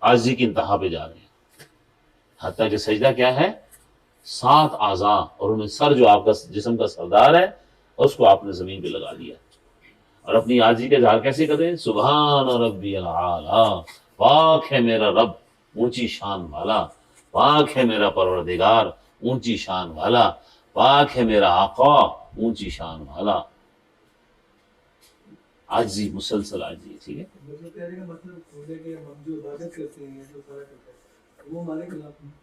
عاجزی کی انتہا پہ جا رہے ہیں، حتیٰ کہ سجدہ کیا ہے؟ 7 اعضاء اور انہیں سر جو آپ کا جسم کا سردار ہے اس کو آپ نے زمین پہ لگا دیا، اور اپنی عاجزی کا اظہار کیسے کریں؟ سبحان ربی العالی، پاک ہے میرا رب اونچی شان والا، پاک ہے میرا پروردگار اونچی شان والا، پاک ہے میرا آقا اونچی شان والا. عاجزی، مسلسل عاجزی. ٹھیک ہے. مطلب ہونے کے ہم جو عبادت کرتے ہیں جو سارا کرتے ہیں وہ ہمارے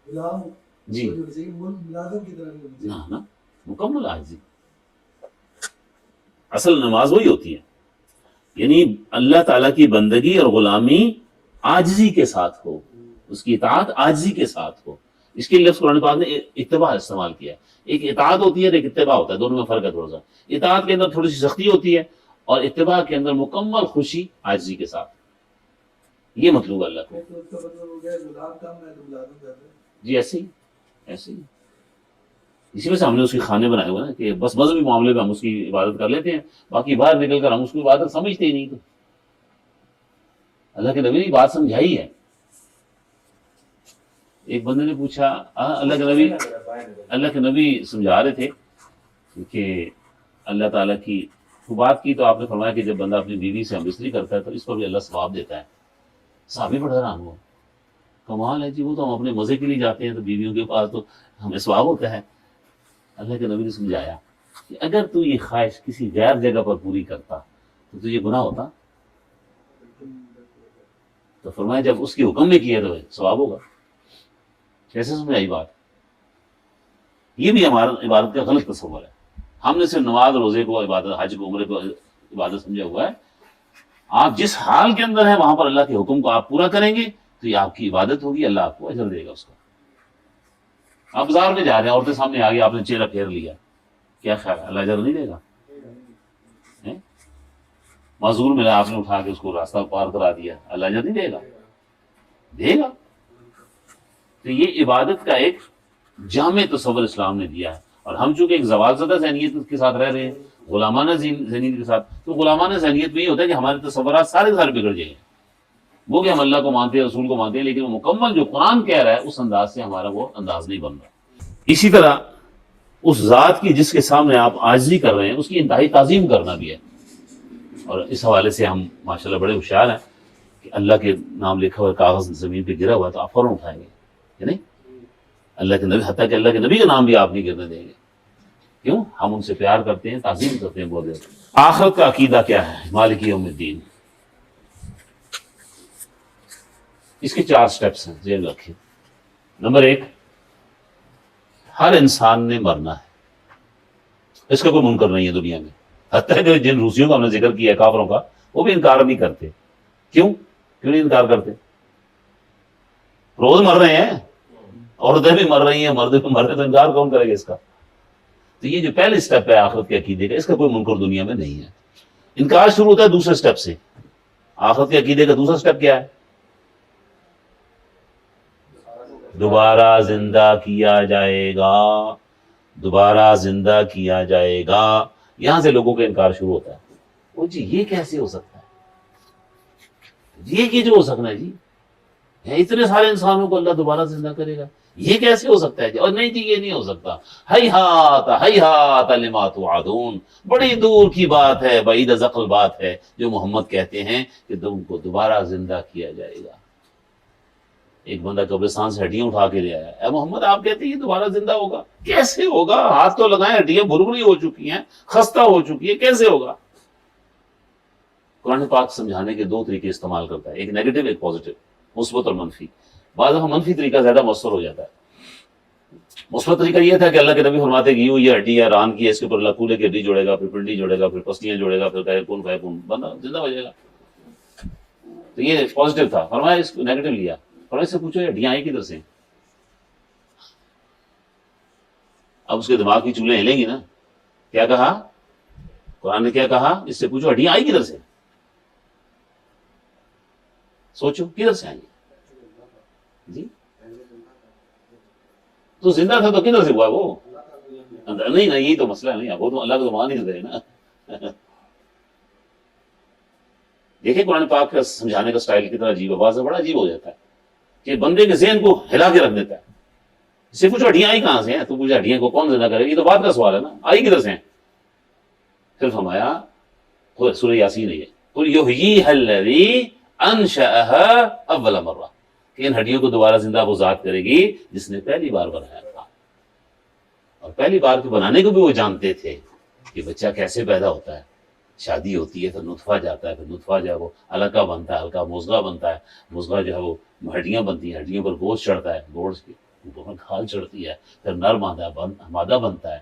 غلام جی ملازم کی طرح نہیں ہونا نا، مکمل عاجزی. اصل نماز وہی ہوتی ہے، یعنی اللہ تعالیٰ کی بندگی اور غلامی عاجزی کے ساتھ ہو، اس کی اطاعت عاجزی کے ساتھ ہو. اس کے لفظ قرآن پاک نے اتباع استعمال کیا ہے. ایک اطاعت ہوتی ہے اور ایک اتباع ہوتا ہے، دونوں میں فرق ہے تھوڑا سا. اطاعت کے اندر تھوڑی سی سختی ہوتی ہے اور اتباع کے اندر مکمل خوشی عاجزی کے ساتھ. یہ مطلوب اللہ کو. تو اس کا مطلب ہو گیا غلام کم ہے تو ملازم زیادہ ہے. جی ایسے ہی، ایسے ہی. اسی وجہ سے ہم نے اس کے کھانے بنائے ہوئے نا کہ بس مذہبی معاملے میں ہم اس کی عبادت کر لیتے ہیں، باقی باہر نکل کر ہم اس کی عبادت سمجھتے ہی نہیں. تو اللہ کے نبی نے بات سمجھائی ہے. ایک بندے نے پوچھا اللہ کے نبی سمجھا رہے تھے کہ اللہ تعالیٰ کی بات کی، تو آپ نے فرمایا کہ جب بندہ اپنی بیوی سے ہم بستری کرتا ہے تو اس پر بھی اللہ ثواب دیتا ہے. صحابی بڑھ رہا ہوں، کمال ہے جی، وہ تو ہم اپنے مزے کے لیے جاتے ہیں تو بیویوں کے پاس تو ہمیں ثواب ہوتا ہے. اللہ کے نبی نے سمجھایا کہ اگر تو یہ خواہش کسی غیر جگہ پر پوری کرتا تو تجھے گناہ ہوتا. تو فرمایا جب اس کے حکم میں کیا تو ثواب ہوگا. کیسے سمجھائی بات؟ یہ بھی ہمارا عبادت کا غلط تصور ہے. ہم نے صرف نماز روزے کو عبادت، حج کو عمرے کو عبادت سمجھا ہوا ہے. آپ جس حال کے اندر ہیں وہاں پر اللہ کے حکم کو آپ پورا کریں گے تو یہ آپ کی عبادت ہوگی، اللہ آپ کو اجر دے گا اس کا. آپ بازار میں جا رہے ہیں، عورتیں سامنے آ گئی، آپ نے چہرہ پھیر لیا، کیا خیال ہے اللہ اجر نہیں دے گا؟ معذور ملا، آپ نے اٹھا کے اس کو راستہ پار کرا دیا، اللہ اجر نہیں دے گا؟ دے گا. تو یہ عبادت کا ایک جامع تصور اسلام نے دیا ہے. اور ہم چونکہ ایک زوال زدہ ذہنیت کے ساتھ رہ رہے ہیں، غلامانہ ذہنیت کے ساتھ، تو غلامانہ ذہنیت میں یہ ہوتا ہے کہ ہمارے تصورات سارے کے سارے بگڑ جائیں گے. وہ کہ ہم اللہ کو مانتے ہیں، رسول کو مانتے ہیں، لیکن وہ مکمل جو قرآن کہہ رہا ہے اس انداز سے ہمارا وہ انداز نہیں بن رہا. اسی طرح اس ذات کی جس کے سامنے آپ عاجزی کر رہے ہیں اس کی انتہائی تعظیم کرنا بھی ہے. اور اس حوالے سے ہم ماشاءاللہ بڑے ہوشیار ہیں کہ اللہ کے نام لکھا ہوا کاغذ زمین پہ گرا ہوا ہے تو آپ فوراً اٹھائیں گے کہ نہیں. اللہ کے نبی، حتیٰ کہ اللہ کے نبی کا نام بھی آپ نہیں گرنے دیں گے. کیوں؟ ہم ان سے پیار کرتے ہیں، تعظیم کرتے ہیں بہت زیادہ. آخرت کا عقیدہ کیا ہے؟ مالک یوم الدین. اس کے 4 سٹیپس ہیں، ذہن رکھیں. نمبر 1، ہر انسان نے مرنا ہے، اس کا کوئی منکر نہیں ہے دنیا میں. حتیٰ کہ جن روسیوں کا ہم نے ذکر کیا ہے کافروں کا، وہ بھی انکار نہیں کرتے. کیوں نہیں انکار کرتے؟ روز مر رہے ہیں، عورتیں بھی مر رہی ہیں، مرد بھی مر رہے ہیں، تو انکار کون کرے گا اس کا؟ تو یہ جو پہلے سٹیپ ہے آخرت کے عقیدے کا، اس کا کوئی منکر دنیا میں نہیں ہے. انکار شروع ہوتا ہے دوسرے سٹیپ سے. آخرت کے عقیدے کا دوسرا سٹیپ کیا ہے؟ دوبارہ زندہ کیا جائے گا، دوبارہ زندہ کیا جائے گا. یہاں سے لوگوں کا انکار شروع ہوتا ہے. وہ جی یہ کیسے ہو سکتا ہے؟ یہ جو ہو سکنا ہے جی، اتنے سارے انسانوں کو اللہ دوبارہ زندہ کرے گا، یہ کیسے ہو سکتا ہے جی؟ اور نہیں جی یہ نہیں ہو سکتا، ہیہات لما توعدون، بڑی دور کی بات ہے، بعید از عقل بات ہے جو محمد کہتے ہیں کہ تم کو دوبارہ زندہ کیا جائے گا۔ ایک بندہ قبرستان سے ہڈیاں اٹھا کے لے آیا، اے محمد آپ کہتے ہیں یہ دوبارہ زندہ ہوگا؟ کیسے ہوگا؟ ہاتھ تو لگائیں، ہڈیاں بھربھری ہو چکی ہیں، خستہ ہو چکی ہے، کیسے ہوگا؟ قرآن پاک سمجھانے کے دو طریقے استعمال کرتا ہے، ایک نیگیٹو ایک پازیٹو، مثبت اور منفی۔ بعض دفعہ منفی طریقہ زیادہ مؤثر ہو جاتا ہے۔ مثبت طریقہ یہ تھا کہ اللہ کے نبی فرماتے کہ یہ ہڈی ہے، ران کی ہے، اس کے اوپر اللہ کولے کی ہڈی جوڑے گا، پھر پنڈلی جوڑے گا، پھر پسلیاں جوڑے گا، پھر کہے کون فیکون، بندہ زندہ ہو جائے گا۔ تو یہ پازیٹو تھا۔ فرمایا اس کو نیگیٹو لیا، فرمایا سے پوچھو یہ ہڈیاں آئی کدھر سے؟ اب اس کے دماغ کی چولیں ہلیں گی نا۔ کیا کہا قرآن نے؟ کیا کہا؟ اس سے پوچھو ہڈیاں آئی کدھر سے؟ سوچو کدھر سے آئیں گے جی؟ تو زندہ تھا تو کدھر سے ہوا وہ؟ نہیں یہی تو مسئلہ نہیں ہے، وہ تو اللہ کو تو مان ہی رہے نا۔ دیکھیں قرآن پاک کا سمجھانے کا سٹائل کتنا عجیب ہے، واضح بڑا عجیب ہو جاتا ہے کہ بندے کے ذہن کو ہلا کے رکھ دیتا ہے۔ اس سے پوچھو ہڈیاں آئی کہاں سے ہیں؟ تو پوچھا ہڈیاں کو کون زندہ کرے گا؟ یہ تو بات کا سوال ہے نا، آئی کدھر سے ہیں؟ پھر فرمایا سورہ یاسین ہے، قل یحییھا الذی انشأھا اول مرہ، کہ ان ہڈیوں کو دوبارہ زندہ وہ ذات کرے گی جس نے پہلی بار بنایا تھا۔ اور پہلی بار کے بنانے کو بھی وہ جانتے تھے کہ بچہ کیسے پیدا ہوتا ہے، شادی ہوتی ہے، پھر نطفہ جاتا ہے، پھر نطفہ جو ہے وہ علقہ بنتا ہے، علقہ مضغہ بنتا ہے، مضغہ جو ہے وہ ہڈیاں بنتی ہیں، ہڈیوں پر گوشت چڑھتا ہے، گوشت کے اوپر کھال چڑھتی ہے، پھر نر مادہ بنتا ہے،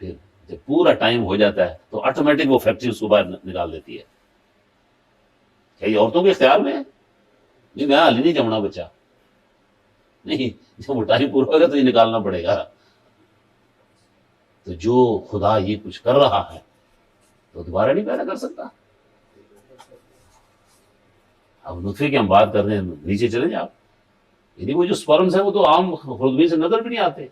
پھر جب پورا ٹائم ہو جاتا ہے تو آٹومیٹک وہ فیکٹری اس کو باہر نکال دیتی ہے۔ کیا یہ عورتوں کے اختیار میں ہے؟ نہیں میں حال ہی نہیں جمنا بچہ، نہیں جب وہ ٹائم پورا ہوگا تو یہ نکالنا پڑے گا۔ تو جو خدا یہ کچھ کر رہا ہے تو دوبارہ نہیں پیدا کر سکتا۔ اب نطفے کی ہم بات کر رہے ہیں، نیچے چلے جائیں آپ، یعنی وہ جو سپرمز ہیں وہ تو عام خوردبین سے نظر بھی نہیں آتے۔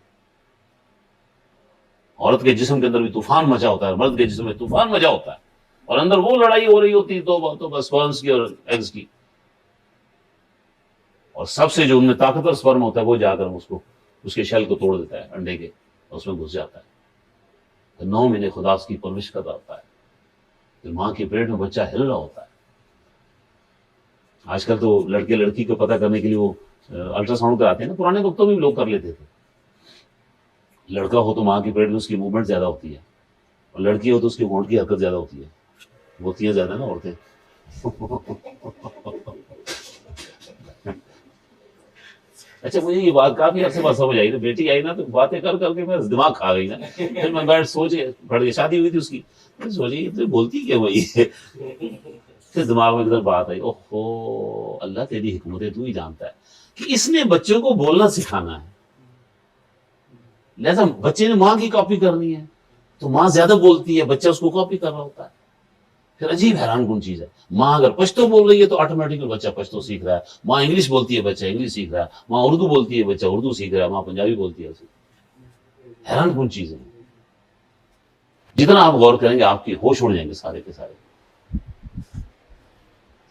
عورت کے جسم کے اندر بھی طوفان مچا ہوتا ہے، مرد کے جسم میں طوفان مچا ہوتا ہے، اور اندر وہ لڑائی ہو رہی ہوتی تو بس سپرمز کی اور ایگز کی، اور سب سے جو ان میں طاقتور سپرم ہوتا ہے وہ جا کر اس کے شیل کو توڑ دیتا ہے انڈے کے، اور اس میں گھس جاتا ہے۔ تو 9 مہینے خدا اس کی پرورش کر رہا ہوتا ہے، پھر ماں کے پیٹ میں بچہ ہل رہا ہوتا ہے۔ آج کل تو لڑکے لڑکی کو پتہ کرنے کے لیے وہ الٹرا ساؤنڈ کراتے ہیں نا، پرانے وقتوں میں بھی لوگ کر لیتے تھے۔ لڑکا ہو تو ماں کے پیٹ میں اس کی موومنٹ زیادہ ہوتی ہے، اور لڑکی ہو تو اس کی ہونٹ کی حرکت زیادہ ہوتی ہے، ہوتی ہیں زیادہ نا عورتیں۔ اچھا مجھے یہ بات کافی عرصے بعد سمجھ آئی نا، بیٹی آئی نا تو باتیں کر کر کے میرا دماغ کھا گئی نا، پھر میں بیٹھ سوچے پڑھ کے، شادی ہوئی تھی اس کی، میں سوچی یہ تو بولتی کیا وہی ہے، پھر دماغ میں ادھر بات آئی، اوہو اللہ تیری حکمتیں تو ہی جانتا ہے کہ اس نے بچوں کو بولنا سکھانا ہے، لہذا بچے نے ماں کی کاپی کرنی ہے، تو ماں زیادہ بولتی ہے، بچہ اس کو کاپی کر رہا ہوتا ہے۔ پھر عجیب حیران کن چیز ہے، ماں اگر پشتو بول رہی ہے تو آٹومیٹکلی بچہ پشتو سیکھ رہا ہے، ماں انگلش بولتی ہے بچہ انگلش سیکھ رہا ہے، ماں اردو بولتی ہے بچہ اردو سیکھ رہا ہے، ماں پنجابی بولتی ہے۔ حیران کن چیز ہے، جتنا آپ غور کریں گے آپ کی ہوش اڑ جائیں گے سارے کے سارے۔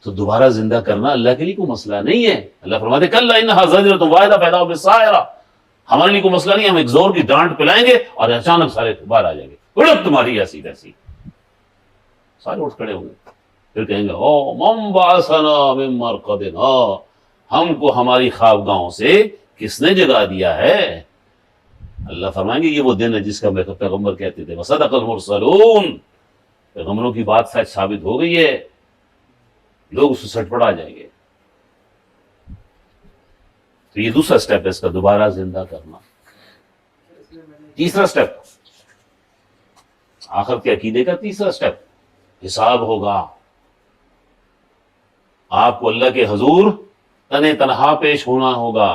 تو دوبارہ زندہ کرنا اللہ کے لیے کوئی مسئلہ نہیں ہے۔ اللہ فرماتے کل انھا زجرۃ واحدہ پیدا بالساہرہ، ہمارے لیے کوئی مسئلہ نہیں، ہم ایک زور کی ڈانٹ پلائیں گے اور اچانک سارے باہر آ جائیں گے، اڑپ تمہاری ایسی تیسی، سارے اٹھ کھڑے ہوں گے، پھر کہیں گے او من بعثنا من مرقدنا، ہم کو ہماری خوابگاہوں سے کس نے جگا دیا ہے؟ اللہ فرمائیں گے یہ وہ دن ہے جس کا پیغمبر کہتے تھے وصدق المرسلون، پیغمبروں کی بات سچ ثابت ہو گئی ہے، لوگ اس سے سٹ پڑا جائیں گے۔ تو یہ دوسرا سٹیپ ہے اس کا، دوبارہ زندہ کرنا۔ تیسرا سٹیپ، آخر کے عقیدے کا تیسرا سٹیپ، حساب ہوگا۔ آپ کو اللہ کے حضور تنے تنہا پیش ہونا ہوگا،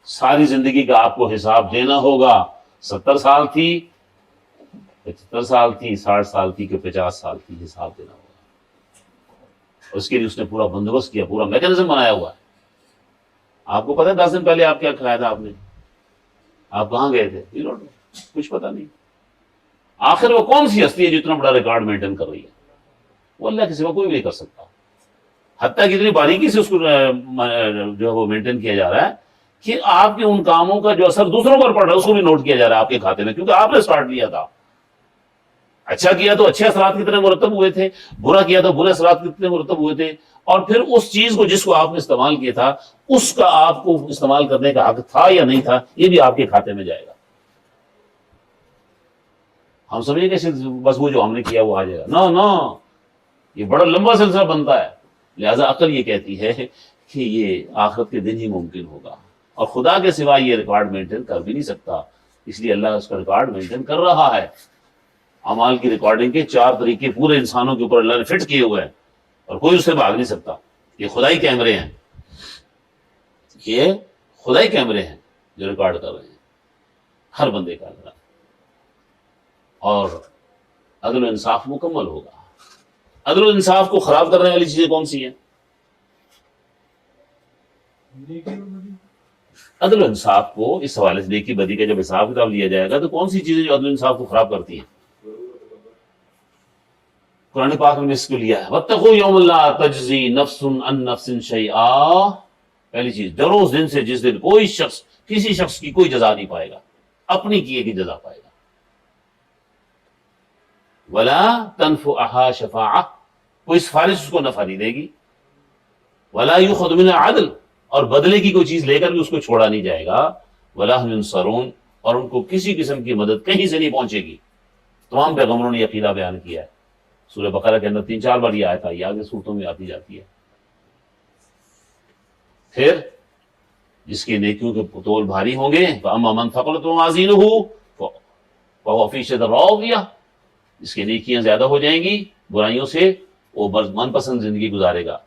ساری زندگی کا آپ کو حساب دینا ہوگا۔ 70 سال تھی، 75 سال تھی، 60 سال تھی کہ 50 سال تھی، حساب دینا ہوگا۔ اس کے لیے اس نے پورا بندوبست کیا، پورا میکینزم بنایا ہوا ہے۔ آپ کو پتہ ہے 10 دن پہلے آپ کیا کھایا تھا، آپ نے، آپ کہاں گئے تھے، کچھ پتہ نہیں۔ آخر وہ کون سی ہستی ہے جو اتنا بڑا ریکارڈ مینٹین کر رہی ہے؟ وہ اللہ کے سوا کوئی بھی نہیں کر سکتا۔ حتیٰ کہ اتنی باریکی سے اس کو جو ہے وہ مینٹین کیا جا رہا ہے کہ آپ کے ان کاموں کا جو اثر دوسروں پر پڑ رہا ہے اس کو بھی نوٹ کیا جا رہا ہے آپ کے کھاتے میں، کیونکہ آپ نے اسٹارٹ لیا تھا. اچھا کیا تو اچھے اثرات کتنے مرتب ہوئے تھے، برا کیا تو برے اثرات کتنے مرتب ہوئے تھے، اور پھر اس چیز کو جس کو آپ نے استعمال کیا تھا اس کا آپ کو استعمال کرنے کا حق تھا یا نہیں تھا، یہ بھی آپ کے کھاتے میں جائے گا. ہم سمجھیں کہ بس وہ جو ہم نے کیا وہ آ جائے گا، نہ یہ بڑا لمبا سلسلہ بنتا ہے. لہذا عقل یہ کہتی ہے کہ یہ آخرت کے دن ہی ممکن ہوگا، اور خدا کے سوا یہ ریکارڈ مینٹین کر بھی نہیں سکتا. اس لیے اللہ اس کا ریکارڈ مینٹین کر رہا ہے. اعمال کی ریکارڈنگ کے 4 طریقے پورے انسانوں کے اوپر اللہ نے فٹ کیے ہوئے ہیں، اور کوئی اس سے بھاگ نہیں سکتا. یہ خدائی کیمرے ہیں، یہ خدائی کیمرے ہیں جو ریکارڈ کر رہے ہیں ہر بندے کا اللہ. اور عدل و انصاف مکمل ہوگا. عدل و انصاف کو خراب کرنے والی چیزیں کون سی ہیں؟ عدل و انصاف کو اس حوالے سے نیکی بدی کا جب حساب کتاب لیا جائے گا تو کون سی چیزیں جو عدل و انصاف کو خراب کرتی ہیں؟ قرآن پاک میں اس کو لیا ہے، وَاتَّقُوا يَوْمَ لَا تَجْزِي نَفْسٌ عَن نَفْسٍ شَيْئًا. پہلی چیز، ڈرو اس دن سے جس دن کوئی شخص کسی شخص کی کوئی جزا نہیں پائے گا، اپنی کیے کی جزا پائے گا. وَلَا تَنْفُعَهَا شَفَاعَةٌ، کوئی سفارش اس کو نفع نہیں دے گی. وَلَا يُؤْخَذُ مِنْهَا عَدْلٌ، اور بدلے کی کوئی چیز لے کر بھی اس کو چھوڑا نہیں جائے گا. وَلَا هُمْ يُنصَرُونَ، اور ان کو کسی قسم کی مدد کہیں سے نہیں پہنچے گی. تمام پیغمبروں نے یہ عقیدہ بیان کیا ہے. سورہ بقرہ کے اندر 3-4 بار یہ آیت آئی، آگے سورتوں میں آتی جاتی ہے. پھر جس کی نیکیوں کے تول بھاری ہوں گے فَأَمَّا مَنْ ثَقُلَتْ مَوَازِينُهُ فَهُوَ فِي عِيشَةٍ رَاضِيَةٍ، جس کی نیکیاں زیادہ ہو جائیں گی برائیوں سے وہ من پسند زندگی گزارے گا.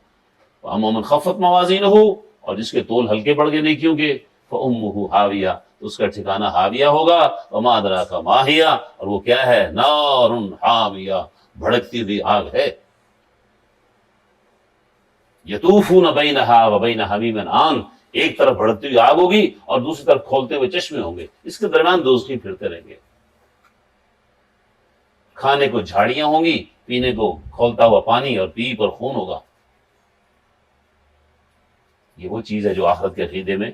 وَأَمَّا مَنْ خَفَّتْ مَوَازِينُهُ، اور جس کے تول ہلکے پڑ گئے نیکیوں کے فَأُمُّهُ ہاویہ، تو اس کا ٹھکانہ ہاویہ ہوگا. وَمَا أَدْرَاكَ مَا هِیَہ، اور وہ کیا ہے؟ نَارٌ حَامِیَہ، بھڑکتی ہوئی آگ ہے. یطوفون بینہا وبین حمیم آن، ایک طرف بھڑکتی ہوئی آگ ہوگی اور دوسری طرف کھولتے ہوئے چشمے ہوں گے، اس کے درمیان دوزخی پھرتے رہیں گے. کھانے کو جھاڑیاں ہوں گی، پینے کو کھولتا ہوا پانی، اور پی پر خون ہوگا. یہ وہ چیز ہے جو آخرت کے عقیدے میں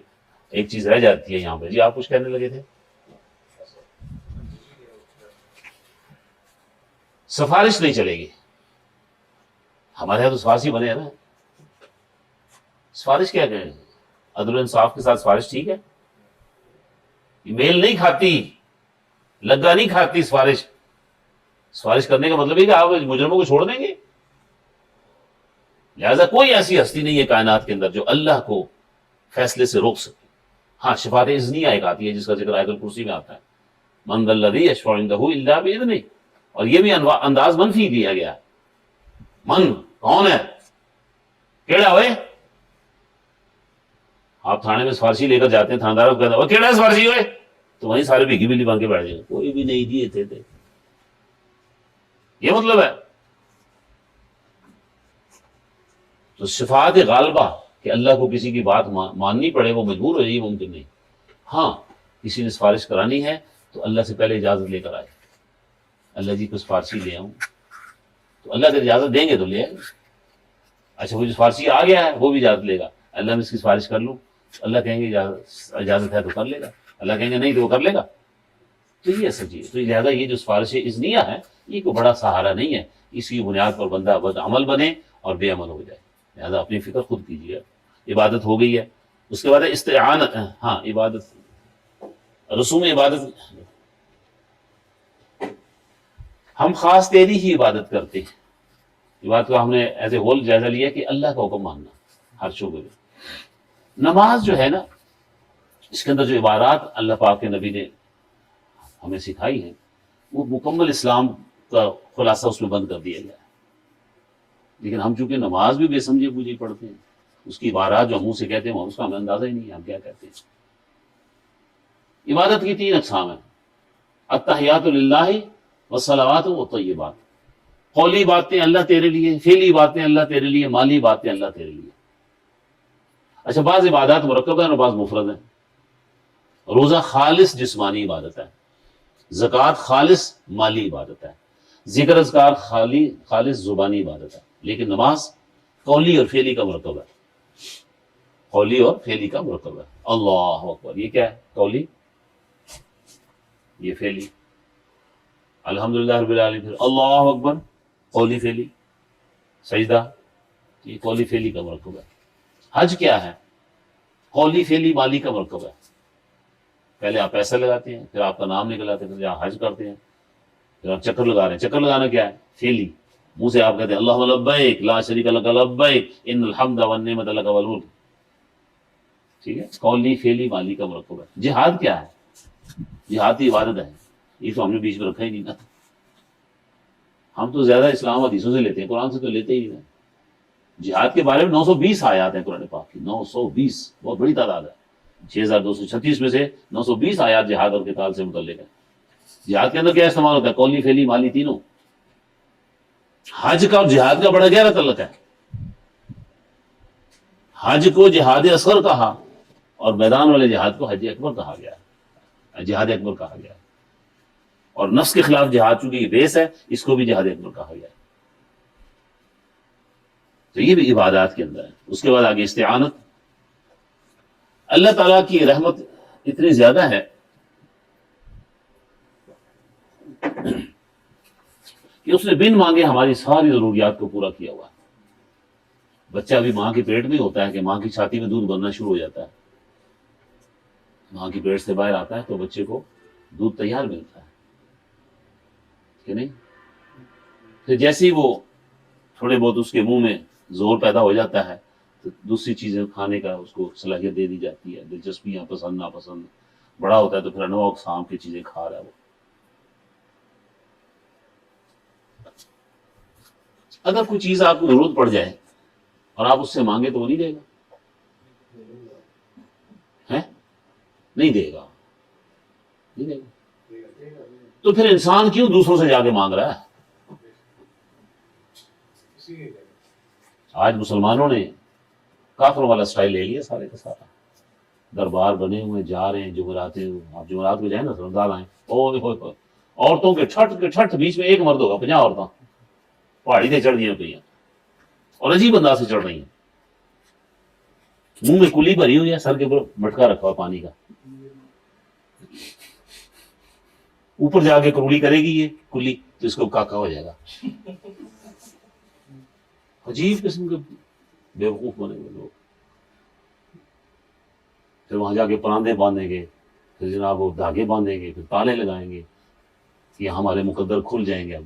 ایک چیز رہ جاتی ہے یہاں پہ. جی آپ کچھ کہنے لگے تھے؟ سفارش نہیں چلے گی. ہمارے یہاں تو سفارشی بنے ہیں نا. سفارش کیا کہیں؟ عدل و انصاف کے ساتھ سفارش ٹھیک ہے؟ میل نہیں کھاتی، لگا نہیں کھاتی سفارش. سفارش کرنے کا مطلب ہے کہ آپ مجرموں کو چھوڑ دیں گے. لہذا کوئی ایسی ہستی نہیں ہے کائنات کے اندر جو اللہ کو فیصلے سے روک سکے. ہاں شفاعت اذنیہ ایک آتی ہے جس کا ذکر آیت الکرسی میں آتا ہے، من ذا الذی یشفع عندہ الا باذنہ، اور یہ بھی انداز منفی دیا گیا. من کون ہے؟ کیڑا ہوئے؟ آپ تھانے میں سفارشی لے کر جاتے ہیں، تھاندار کو کہتا ہے وہ کیڑا سفارشی ہوئے، تو وہیں سارے بھیگی بلی بن کے بیٹھ جائیں گے، کوئی بھی نہیں دیے تھے. یہ مطلب ہے. تو شفاعت غالبہ کہ اللہ کو کسی کی بات ماننی پڑے، وہ مجبور ہو جائے، یہ ممکن نہیں. ہاں کسی نے سفارش کرانی ہے تو اللہ سے پہلے اجازت لے کر آئے. اللہ جی کو سفارشی لے آؤں، تو اللہ اگر اجازت دیں گے تو لے آئے. اچھا وہ جو سفارشی آ گیا ہے وہ بھی اجازت لے گا، اللہ میں اس کی سفارش کر لوں، اللہ کہیں گے اجازت ہے تو کر لے گا، اللہ کہیں گے نہیں تو وہ کر لے گا. تو یہ اصل چیز. تو لہٰذا یہ جو سفارش اذنیہ ہے یہ کوئی بڑا سہارا نہیں ہے. اس کی بنیاد پر بندہ بد عمل بنے اور بے عمل ہو جائے. لہٰذا اپنی فکر خود کیجیے. عبادت ہو گئی ہے. اس کے بعد استعانت، ہاں عبادت، رسوم عبادت. ہم خاص تیری ہی عبادت کرتے ہیں. یہ بات کو ہم نے ایز اے ہول جائزہ لیا کہ اللہ کا حکم ماننا ہر شعبے میں. نماز جو ہے نا، اس کے اندر جو عبارات اللہ پاک کے نبی نے ہمیں سکھائی ہیں وہ مکمل اسلام کا خلاصہ اس میں بند کر دیا گیا ہے. لیکن ہم چونکہ نماز بھی بے سمجھے بوجھے پڑھتے ہیں، اس کی عبارات جو منہ سے کہتے ہیں اس کا ہمیں اندازہ ہی نہیں ہے ہم کیا کہتے ہیں. عبادت کی 3 اقسام ہیں، التحیات للہ والصلوات والطیبات. قولی باتیں اللہ تیرے لیے، فعلی باتیں اللہ تیرے لیے، مالی باتیں اللہ تیرے لیے. اچھا بعض عبادات مرکب ہیں اور بعض مفرد ہیں. روزہ خالص جسمانی عبادت ہے، زکوٰۃ خالص مالی عبادت ہے، ذکر اذکار خالص زبانی عبادت ہے. لیکن نماز قولی اور فعلی کا مرکب ہے، قولی اور فعلی کا مرکب ہے۔ اللہ اکبر یہ کیا ہے؟ قولی، یہ فعلی۔ الحمدللہ رب العالمین، پھر اللہ اکبر، قولی فعلی۔ سجدہ، یہ قولی فعلی کا مرکب ہے۔ حج کیا ہے؟ قولی فعلی مالی کا مرکب ہے۔ پہلے آپ پیسہ لگاتے ہیں، پھر آپ کا نام نکل آتے ہیں، پھر آپ حج کرتے ہیں، پھر آپ چکر لگا رہے ہیں۔ چکر لگانا کیا ہے؟ فعلی، منہ سے آپ کہتے ہیں اللہم لبیک لا شریک لک لبیک ان الحمد والنعمت لک والملک، ٹھیک ہے؟ قولی فعلی مالی کا مرکب ہے۔ جہاد کیا ہے؟ جہاد کی عبادت ہے، یہ تو ہم نے بیچ میں رکھا ہی نہیں نا۔ ہم تو زیادہ اسلام حدیثوں سے لیتے ہیں، قرآن سے تو لیتے ہی نہیں۔ جہاد کے بارے میں 920 آیات ہیں قرآن پاک کی، 920، بہت بڑی تعداد ہے۔ 6236 میں سے 920 آیات جہاد اور قتال سے متعلق ہے۔ جہاد کے اندر کیا استعمال ہوتا ہے؟ قولی فعلی مالی تینوں۔ حج کا اور جہاد کا بڑا گہرا تعلق ہے۔ حج کو جہاد اصغر کہا اور میدان والے جہاد کو حج اکبر کہا گیا ہے، جہاد اکبر کہا گیا ہے۔ اور نفس کے خلاف جہاد چونکہ یہ بیس ہے، اس کو بھی جہاد اکبر کہا گیا ہے۔ تو یہ بھی عبادات کے اندر ہے۔ اس کے بعد آگے استعانت۔ اللہ تعالیٰ کی رحمت اتنی زیادہ ہے کہ اس نے بن مانگے ہماری ساری ضروریات کو پورا کیا ہوا ہے۔ بچہ بھی ماں کے پیٹ میں ہوتا ہے کہ ماں کی چھاتی میں دودھ بننا شروع ہو جاتا ہے، ماں کی پیٹ سے باہر آتا ہے تو بچے کو دودھ تیار ملتا ہے کہ نہیں؟ پھر جیسے ہی وہ تھوڑے بہت اس کے منہ میں زور پیدا ہو جاتا ہے تو دوسری چیزیں کھانے کا اس کو صلاحیت دے دی جاتی ہے، دلچسپیاں پسند ناپسند۔ بڑا ہوتا ہے تو پھر انواع اقسام کی چیزیں کھا رہا ہے وہ۔ اگر کوئی چیز آپ کو ضرورت پڑ جائے اور آپ اس سے مانگے تو وہ نہیں دے گا، ہے نہیں دے گا، نہیں دے گا۔ تو پھر انسان کیوں دوسروں سے جا کے مانگ رہا ہے؟ آج مسلمانوں نے کافروں والا سٹائل لے لیا سارے کا سارا، دربار بنے ہوئے جا رہے ہیں، جمعراتیں، آپ جمعرات کو جائیں نا رمضان آئیں، اوہ ہوئے ہوئے، عورتوں کے ٹھٹ بیچ میں ایک مرد ہوگا، 50 عورتیں پہاڑی سے چڑھ دی ہیں پہ اور عجیب انداز سے چڑھ رہی ہیں، منہ میں کلی بھری ہوئی ہے، سر کے اوپر مٹکا رکھا ہوا پانی کا، اوپر جا کے کروڑی کرے گی یہ کلی تو اس کو کاکا ہو جائے گا۔ عجیب قسم کے بیوقوف بنے ہوئے لوگ۔ پھر وہاں جا کے پراندے باندھیں گے، پھر جناب وہ دھاگے باندھیں گے، پھر تالے لگائیں گے کہ ہمارے مقدر کھل جائیں گے اب۔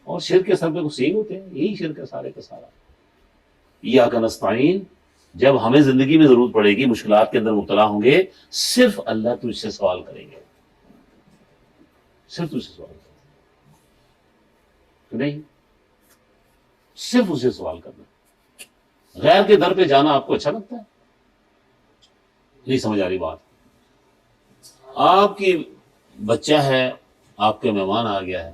اور شرک کے سر پہ کچھ سین ہوتے ہیں، یہی شرک ہے سارے کا سارا۔ ایاک نستعین، جب ہمیں زندگی میں ضرورت پڑے گی، مشکلات کے اندر مبتلا ہوں گے، صرف اللہ تجھ سے سوال کریں گے، صرف تجھ سے سوال کریں گے، نہیں صرف اسے سوال کرنا۔ غیر کے در پہ جانا آپ کو اچھا لگتا ہے؟ نہیں سمجھ آ رہی بات؟ آپ کی بچہ ہے، آپ کے مہمان آ گیا ہے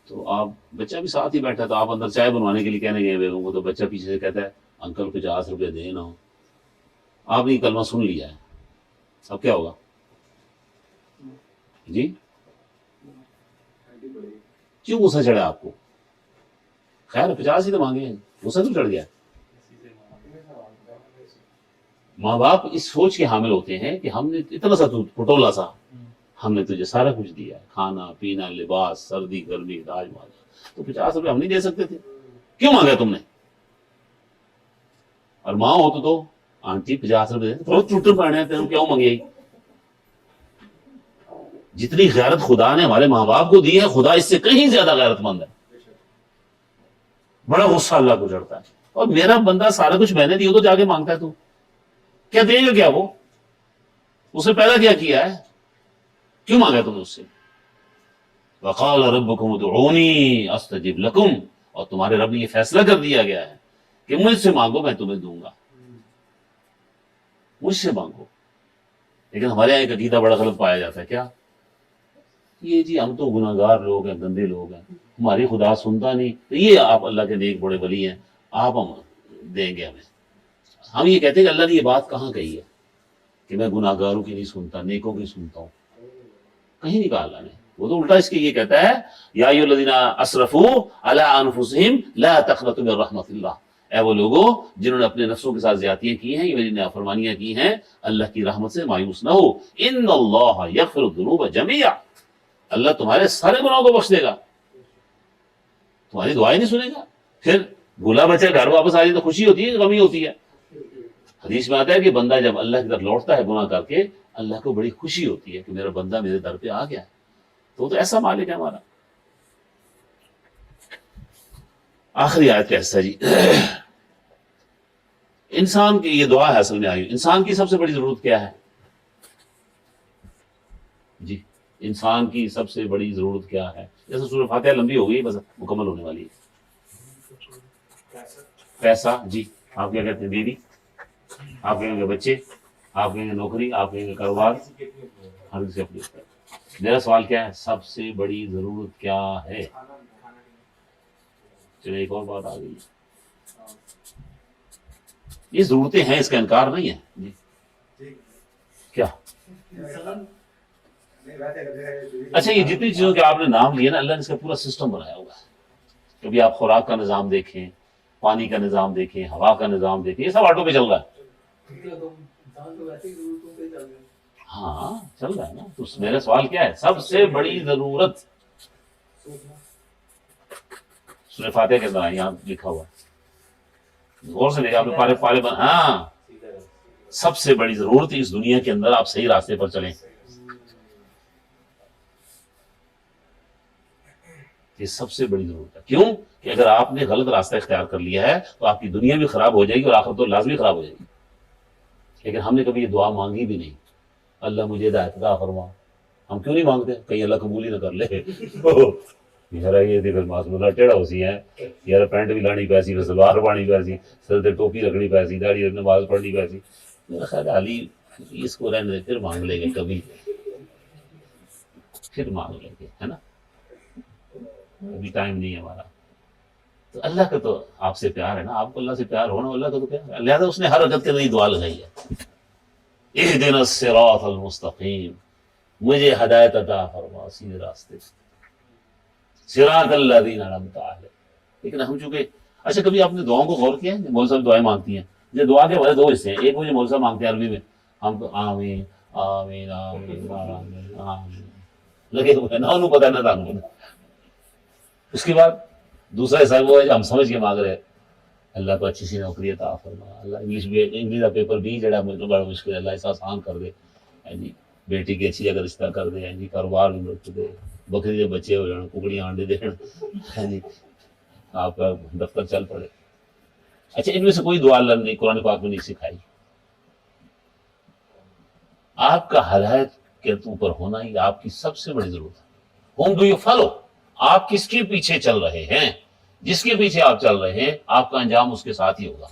تو آپ، بچہ بھی ساتھ ہی بیٹھا ہے تو آپ اندر چائے بنوانے کے لیے کہنے گئے بیگم کو، تو بچہ پیچھے سے کہتا ہے انکل 50 روپے دے نا۔ آپ نے کلمہ سن لیا ہے، اب کیا ہوگا جی؟ کیوں غصہ چڑھا آپ کو؟ خیر 50 ہی تو مانگے ہیں، غصہ کیوں چڑھ گیا؟ ماں باپ اس سوچ کے حامل ہوتے ہیں کہ ہم نے اتنا سا پٹولا سا ہم نے تجھے سارا کچھ دیا ہے، کھانا پینا لباس سردی گرمی داج ماج، تو 50 روپے ہم نہیں دے سکتے تھے، کیوں مانگا تم نے؟ اور ماں ہو تو آنٹی 50 روپے دے، ٹوٹر پڑنے تھے کیوں مانگے؟ جتنی غیرت خدا نے ہمارے ماں باپ کو دی ہے، خدا اس سے کہیں زیادہ غیرت مند ہے۔ بڑا غصہ اللہ کو چڑھتا ہے، اور میرا بندہ سارا کچھ میں نے دیا تو جا کے مانگتا ہے تو کیا دے گا؟ کیا وہ اس نے پہلا کیا کیا ہے؟ کیوں مانگا تم نے اس سے؟ وقال ربکم ادعونی استجب لکم، اور تمہارے رب نے یہ فیصلہ کر دیا گیا ہے کہ مجھ سے مانگو میں تمہیں دوں گا، مجھ سے مانگو۔ لیکن ہمارے یہاں ایک عقیدہ بڑا غلط پایا جاتا ہے، کیا؟ یہ جی ہم تو گناہ گار لوگ ہیں، گندے لوگ ہیں، ہماری خدا سنتا نہیں، تو یہ آپ اللہ کے نیک بڑے ولی ہیں، آپ ہم دیں گے ہمیں۔ ہم یہ کہتے ہیں کہ اللہ نے یہ بات کہاں کہی ہے کہ میں گناہ گاروں کی نہیں سنتا، نیکوں کی سنتا ہوں؟ کہیں نہیں کہا اللہ نے۔ وہ تو الٹا اس کے یہ کہتا ہے یا ایھالذین اسرفوا علی انفسہم لا تقنطوا من رحمۃ اللہ، اے وہ لوگوں جنہوں نے اپنے نفسوں کے ساتھ زیادتیاں کی ہیں، یہ نافرمانیاں کی ہیں، اللہ کی رحمت سے مایوس نہ ہو، ان اللہ یغفر الذنوب جميعا، اللہ تمہارے سارے گناہوں کو بخش دے گا، تمہاری دعائیں نہیں سنے گا۔ پھر بھولا بچہ گھر واپس آ جائے تو خوشی ہوتی ہے، غمی ہوتی ہے؟ حدیث میں آتا ہے کہ بندہ جب اللہ کی طرف لوٹتا ہے گناہ کر کے، اللہ کو بڑی خوشی ہوتی ہے کہ میرا بندہ میرے در پہ آ گیا ہے، تو وہ تو ایسا مالک ہے ہمارا۔ آخری آیت کا حصہ جی، انسان کی یہ دعا ہے اصل میں آئی، انسان کی سب سے بڑی ضرورت کیا ہے جی؟ انسان کی سب سے بڑی ضرورت کیا ہے؟ جیسے سورہ فاتحہ لمبی ہو گئی، بس مکمل ہونے والی ہے۔ پیسہ جی، آپ کیا کہتے ہیں؟ بیوی، آپ کہیں گے بچے، آپ کہیں گے نوکری، آپ کہیں گے کاروبار، ہر کسی اپنی ہوتا ہے۔ میرا سوال کیا ہے؟ سب سے بڑی ضرورت کیا ہے؟ چلے ایک اور بات آ گئی، یہ ضرورتیں ہیں، اس کا انکار نہیں ہے جی۔ کیا؟ اچھا، یہ جتنی چیزوں کے آپ نے نام لیے نا، اللہ نے اس کا پورا سسٹم بنایا ہوا ہے۔ کبھی آپ خوراک کا نظام دیکھیں، پانی کا نظام دیکھیں، ہوا کا نظام دیکھیں، یہ سب آٹو پہ چل رہا ہے۔ انسان تو ویسے ہی ضرورتوں پہ چل رہے ہیں۔ ہاں چل رہا ہے نا، تو میرا سوال کیا ہے؟ سب سے بڑی ضرورت سورہ فاتحہ کے اندر یہاں لکھا ہوا ہے، غور سے دیکھا آپ نے، پارے پارے بن، ہاں سب سے بڑی ضرورت اس دنیا کے اندر آپ صحیح راستے پر چلیں۔ یہ سب سے بڑی ضرورت ہے، کیوں کہ اگر آپ نے غلط راستہ اختیار کر لیا ہے تو آپ کی دنیا بھی خراب ہو جائے گی اور آخرت تو لازمی خراب ہو جائے گی۔ لیکن ہم نے کبھی یہ دعا مانگی بھی نہیں، اللہ مجھے ہدایت عطا فرما۔ ہم کیوں نہیں مانگتے؟ کہیں اللہ قبول ہی نہ کر لے۔ یار یہ پھر معصوم ٹیڑھا ہو سی ہے، یار پینٹ بھی لانی پیسی، پھر سلوار پانی پیسی، سر تے ٹوپی رکھنی پیسی، داڑھی نماز پڑھنی پیسی۔ میرا خیال ہے علی اس کو رہنے دے، پھر مانگ لیں گے کبھی، پھر مانگ لیں گے، ہے نا؟ ابھی ٹائم نہیں ہے ہمارا۔ تو اللہ کا تو آپ سے پیار ہے نا، آپ کو اللہ سے پیار ہونا، اللہ کا تو پیار ہے، لہٰذا اس نے ہر وقت کے لیے دعا لگائی ہے، اہدنا الصراط المستقیم، مجھے ہدایت عطا فرما سیدھے راستے سے، صراط الذین انعمت علیہم۔ لیکن ہم چونکہ، اچھا کبھی آپ نے دعاؤں کو غور کیا ہے؟ مولوی صاحب دعائیں مانگتی ہیں، یہ دعا کے بڑے دو حصے ہیں، ایک وہ جو مولوی صاحب مانگتے ہیں عربی میں، ہم تو آمین آمین آمین آمین آمین لگے ہوئے نا، انہوں پتہ نہ تھا۔ اس کے بعد دوسرا حصہ وہ ہے جو ہم سمجھ کے مانگ رہے ہیں، اللہ کو اچھی سی نوکری عطا فرما، اللہ انگلش کا پیپر بھی جڑا مجھے بڑا مشکل ہے، اللہ ایسا آسان کر دے، جی بیٹی کی اچھی جگہ رشتہ کر دے، جی کاروبار میں لٹ دے، بکری کے بچے ہو جان، ککڑیاں آنڈے دین، جی آپ کا دفتر چل پڑے۔ اچھا ان میں سے کوئی دعا اللہ نے قرآن پاک میں نہیں سکھائی۔ آپ کا ہدایت کے اوپر ہونا ہی آپ کی سب سے بڑی ضرورت ہے۔ ہوم ڈو یو فالو، آپ کس کے پیچھے چل رہے ہیں؟ جس کے پیچھے آپ چل رہے ہیں آپ کا انجام اس کے ساتھ ہی ہوگا،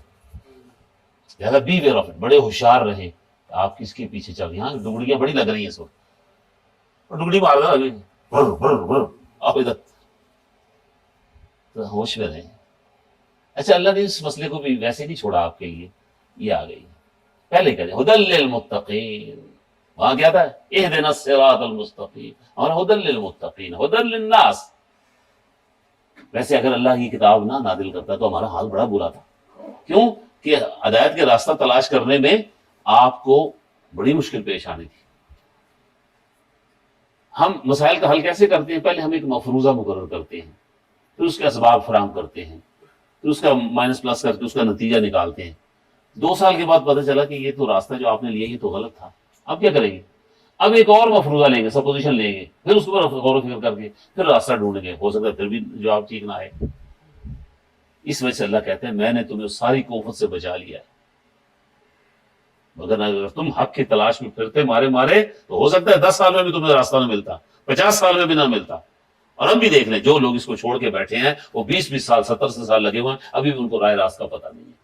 لہٰذا بی ویئر آف اٹ، بڑے ہوشیار رہیں آپ کس کے پیچھے چل رہے ہیں۔ یہاں ڈگڑیاں بڑی لگ رہی ہیں اس وقت، ڈگڑی مار رہا ہے آپ ادھر، تو ہوش میں رہیں۔ اچھا اللہ نے اس مسئلے کو بھی ویسے نہیں چھوڑا آپ کے لیے، یہ آ گئی پہلے کہتے ہیں ہدی للمتقین، وہاں کیا تھا؟ اہدنا الصراط المستقیم، اور ہدی للمتقین، ہدی للناس۔ ویسے اگر اللہ کی کتاب نہ نازل کرتا تو ہمارا حال بڑا برا تھا، کیوں کہ ہدایت کے راستہ تلاش کرنے میں آپ کو بڑی مشکل پیش آنی تھی۔ ہم مسائل کا حل کیسے کرتے ہیں؟ پہلے ہم ایک مفروضہ مقرر کرتے ہیں، پھر اس کے اسباب فراہم کرتے ہیں، پھر اس کا مائنس پلس کر کے اس کا نتیجہ نکالتے ہیں۔ 2 سال کے بعد پتہ چلا کہ یہ تو راستہ جو آپ نے لیا یہ تو غلط تھا، اب کیا کریں گے؟ اب ایک اور مفروضہ لیں گے، سپوزیشن لیں گے، پھر اس کے اوپر غور و فکر کر کے پھر راستہ ڈھونڈیں گے، ہو سکتا ہے پھر بھی جواب ٹھیک نہ آئے۔ اس وجہ سے اللہ کہتے ہیں میں نے تمہیں ساری کوفت سے بچا لیا ہے، مگر اگر تم حق کی تلاش میں پھرتے مارے تو ہو سکتا ہے 10 سال میں بھی تمہیں راستہ نہ ملتا، 50 سال میں بھی نہ ملتا۔ اور ہم بھی دیکھ لیں جو لوگ اس کو چھوڑ کے بیٹھے ہیں وہ 20 سال 70 سال لگے ہوئے ہیں، ابھی بھی ان کو رائے راست کا پتہ نہیں ہے،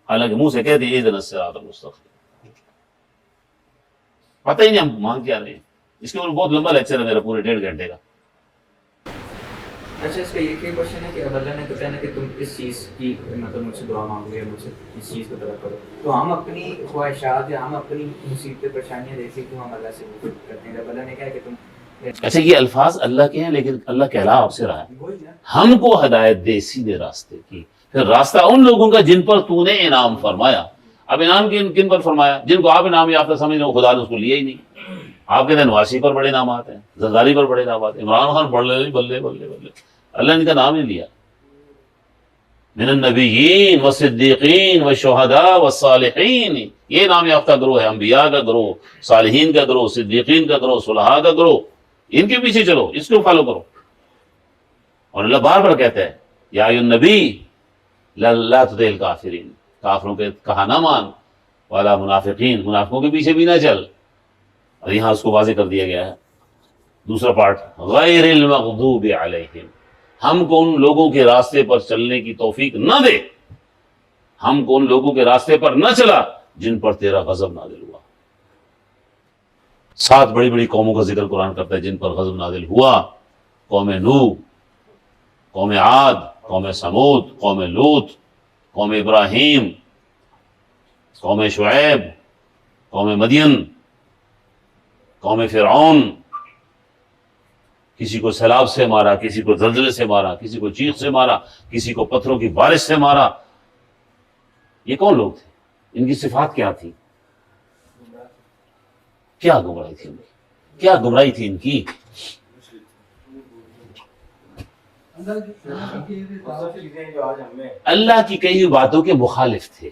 حالانکہ منہ سے کہتے ہیں اہدنا الصراط المستقیم، پتہ ہی نہیں ہم مانگ کیا رہے ہیں۔ اس کے اوپر بہت لمبا لیکچر ہے میرا، پورے 1.5 گھنٹے کا۔ اچھا اس کا یہ کوشچن ہے کہ اب اللہ نے تو کہنا کہ تم اس چیز کی مطلب مجھ سے دعا مانگو یا مجھ سے اس چیز کو طلب کرو، تو ہم اپنی خواہشات یا ہم اپنی مصیبتیں پریشانیاں دیکھ کے کیوں ہم اللہ سے وہ کرتے ہیں؟ جب اللہ نے کہا کہ تم اچھا یہ الفاظ اللہ کے ہیں لیکن اللہ کہلا آپ سے رہا ہے وہی ہے. ہم کو ہدایت دے سیدھے راستے کی، پھر راستہ ان لوگوں کا جن پر تو نے انعام فرمایا. اب انعام کن پر فرمایا؟ جن کو آپ انعام یافتہ سمجھ رہے ہو، خدا نے اس کو لیا ہی نہیں. آپ کے نواسی پر بڑے انعامات ہیں، زرداری پر بڑے انعامات ہیں، عمران خان پڑھ لے بلے بلے بلے، اللہ نے ان کا نام نہیں لیا. من النبیین والصدیقین والشہداء والصالحین، یہ نام یافتہ گروہ ہے، انبیاء کا گروہ، صالحین کا گروہ، صدیقین کا گروہ، صلحاء کا گروہ. ان کے پیچھے چلو، اس کو فالو کرو. اور اللہ بار بار کہتا ہے یا ایھا النبی لا تطع الکافرین، کافروں کے کہا نہ مان، والا منافقین، منافقوں کے پیچھے بھی نہ چل. اور یہاں اس کو واضح کر دیا گیا ہے دوسرا پارٹ، غیر المغضوب علیہم، ہم کو ان لوگوں کے راستے پر چلنے کی توفیق نہ دے، ہم کو ان لوگوں کے راستے پر نہ چلا جن پر تیرا غضب نازل ہوا. 7 بڑی بڑی قوموں کا ذکر قرآن کرتا ہے جن پر غضب نازل ہوا: قوم نوح، قوم عاد، قوم سمود، قوم لوط، قوم ابراہیم، قوم شعیب، قوم مدین، قوم فرعون. کسی کو سیلاب سے مارا، کسی کو زلزلے سے مارا، کسی کو چیخ سے مارا، کسی کو پتھروں کی بارش سے مارا. یہ کون لوگ تھے؟ ان کی صفات کیا تھی؟ کیا گمراہی تھی ان کی؟ کیا گمراہی تھی ان کی؟ اللہ کی کئی ہوئی باتوں کے مخالف تھے،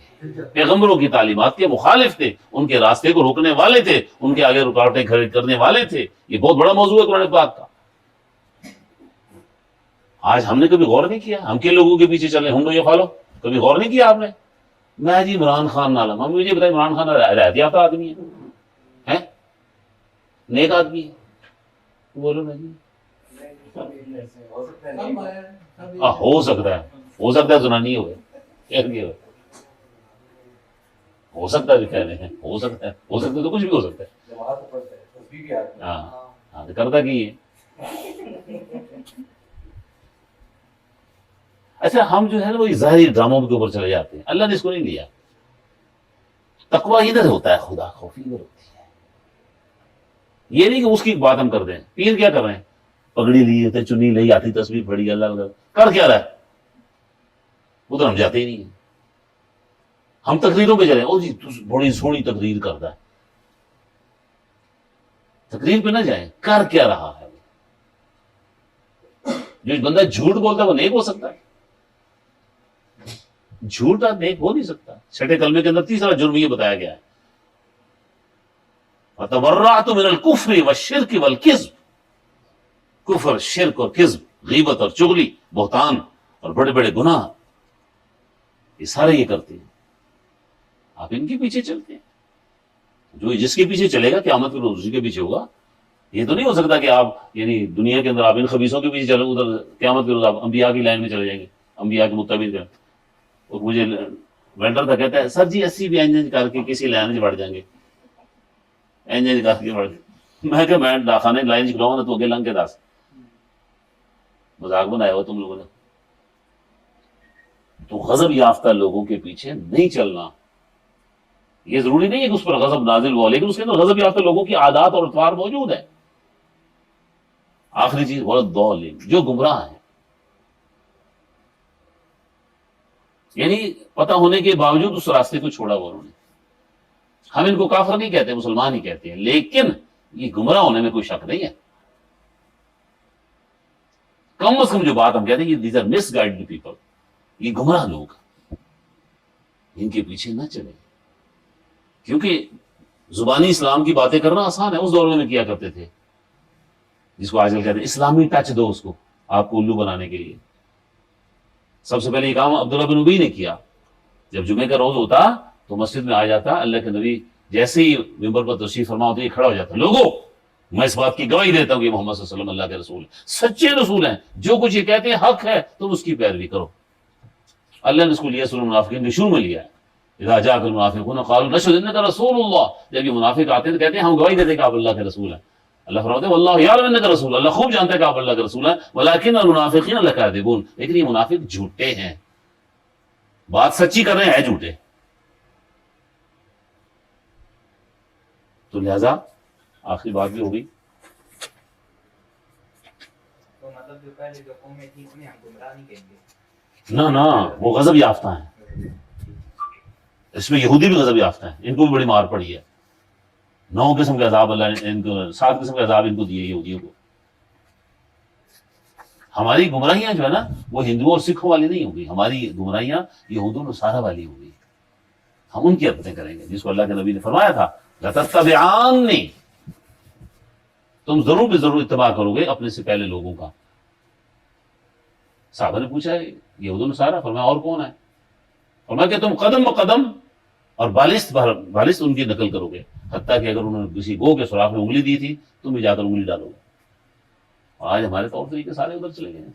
پیغمبروں کی تعلیمات کے مخالف تھے، ان کے راستے کو روکنے والے تھے، ان کے آگے رکاوٹیں کھڑی کرنے والے تھے. یہ بہت بڑا موضوع ہے قرآن پاک کا. آج ہم نے کبھی غور نہیں کیا ہم کن لوگوں کے پیچھے چلے، ہم یہ فالو، کبھی غور نہیں کیا آپ نے؟ میں جی عمران خان نالم، ہم مجھے بتائیں عمران خان ہدایت یافتہ آدمی ہے، نیک آدمی ہے؟ بولو نا جی. ہو سکتا ہے زنانی ہوئے، ہو سکتا ہے جو کہہ رہے ہیں، ہو سکتا ہے تو کچھ بھی ہو سکتا ہے. ہاں تو کرتا کی ہے. اچھا ہم جو ہے نا وہ ظاہری ڈراموں کے اوپر چلے جاتے ہیں، اللہ نے اس کو نہیں لیا. تقویٰ ادھر ہوتا ہے، خدا خوفی ادھر ہوتی ہے. یہ نہیں کہ اس کی بات ہم کر دیں. پیر کیا کر رہے ہیں؟ پگڑی لی ہوتے، چنی لئی، آتی تصویر پڑھی، اللہ کر کیا رہا ہے؟ ادھر ہم جاتے ہی نہیں ہیں. ہم تقریروں پہ چلے، او جی بڑی سونی تقریر کرتا ہے. تقریر پہ نہ جائیں، کر کیا رہا ہے؟ جو بندہ جھوٹ بولتا ہے وہ نیک ہو سکتا ہے؟ جھوٹا نیک ہو نہیں سکتا. چھٹے کلمے کے اندر تیسرا جرم یہ بتایا گیا ہے، وَتَبَرَّأْتُ مِنَ الْكُفْرِ وَالشِّرْكِ وَالْكِذْبِ. کفر، شرک اور کذب، غیبت اور چغلی، بہتان اور بڑے بڑے گناہ، یہ سارے یہ کرتے ہیں. آپ ان کے پیچھے چلتے ہیں. جو جس کے پیچھے چلے گا قیامت کے روز اسی کے پیچھے ہوگا. یہ تو نہیں ہو سکتا کہ آپ یعنی دنیا کے اندر آپ ان خبیثوں کے پیچھے چلیں، ادھر قیامت کے روز آپ انبیاء کی لائن میں چلے جائیں گے، انبیاء کے متبع کریں. اور مجھے وینڈر تھا کہتا ہے سر جی 80 بھی انجن کر کے کسی لائن سے بڑھ جائیں گے، انجن کر کے بڑھ. میں کہ میں ڈاکانے لائن چلاؤں نا تو اگے لنگ کے داس مذاق بنایا ہوا تم لوگوں نے. تو غضب یافتہ لوگوں کے پیچھے نہیں چلنا. یہ ضروری نہیں ہے کہ اس پر غضب نازل ہوا، لیکن اس کے اندر غضب یافتہ لوگوں کی عادات اور اطوار موجود ہے. آخری چیز والضالین، جو گمراہ ہیں، یعنی پتہ ہونے کے باوجود اس راستے کو چھوڑا ہوا انہوں نے. ہم ان کو کافر نہیں کہتے، مسلمان ہی کہتے ہیں، لیکن یہ گمراہ ہونے میں کوئی شک نہیں ہے. کم از کم جو بات ہم کہتے ہیں these are misguided people, یہ گمراہ لوگ، ان کے پیچھے نہ چلیں. کیونکہ زبانی اسلام کی باتیں کرنا آسان ہے، اس دور میں کیا کرتے تھے، جس کو آج کل کہتے ہیں اسلامی ٹچ دو اس کو آپ کو الو بنانے کے لیے. سب سے پہلے یہ کام عبداللہ بن ابی نے کیا. جب جمعے کا روز ہوتا تو مسجد میں آ جاتا، اللہ کے نبی جیسے ہی ممبر پر تشریف فرما ہوتے ہی کھڑا ہو جاتا، لوگوں میں اس بات کی گواہی دیتا ہوں کہ محمد صلی اللہ علیہ وسلم اللہ کے رسول ہیں، سچے رسول ہیں، جو کچھ یہ کہتے ہیں حق ہے، تم اس کی پیروی کرو. اللہ نے اس کو لیا سورہ المنافقین کے شروع میں لیا ہے. اذا جاءک المنافقون قالوا نشهد انک رسول اللہ. جب یہ منافق آتے ہیں تو کہتے ہیں ہم گواہی دیتے ہیں کہ آپ اللہ کے رسول ہیں. اللہ فرماتے ہیں واللہ یعلم انک رسول، اللہ خوب جانتا ہے کہ آپ اللہ کے رسول ہیں، ولکن المنافقین لکاذبون، لیکن یہ منافق جھوٹے ہیں، بات سچی کر رہے ہیں جھوٹے. تو لہذا آخری بات بھی ہوگی مطلب جو پہلے جو قومیں تھیں انہیں ہم گمراہ نہیں کہیں گے. نہ نہ وہ غضب یافتہ ہیں. اس میں یہودی بھی غضب یافتہ ہیں, ان کو بھی بڑی مار پڑی ہے. 9 قسم کے عذاب اللہ نے ان کو 7 قسم کے عذاب ان کو دیے یہودیوں کو. ہماری گمراہیاں جو ہے نا وہ ہندوؤں اور سکھوں والی نہیں ہوگی, ہماری گمراہیاں یہود و نصارہ والی ہوگی. ہم ان کی حرکتیں کریں گے جس کو اللہ کے نبی نے فرمایا تھا لَتَتَّبِعَنِّ, تم ضرور بھی ضرور اتباع کرو گے اپنے سے پہلے لوگوں کا. صحابہ نے پوچھا یہود و نصارہ, فرمایا اور کون ہے؟ فرمایا کہ تم قدم بقدم اور بالست ان کی نقل کرو گے, حتیٰ کہ اگر انہوں نے کسی گو کے سوراخ میں انگلی دی تھی تم بھی جا کر انگلی ڈالو گے. آج ہمارے طور طریقے سارے ادھر چلے گئے ہیں.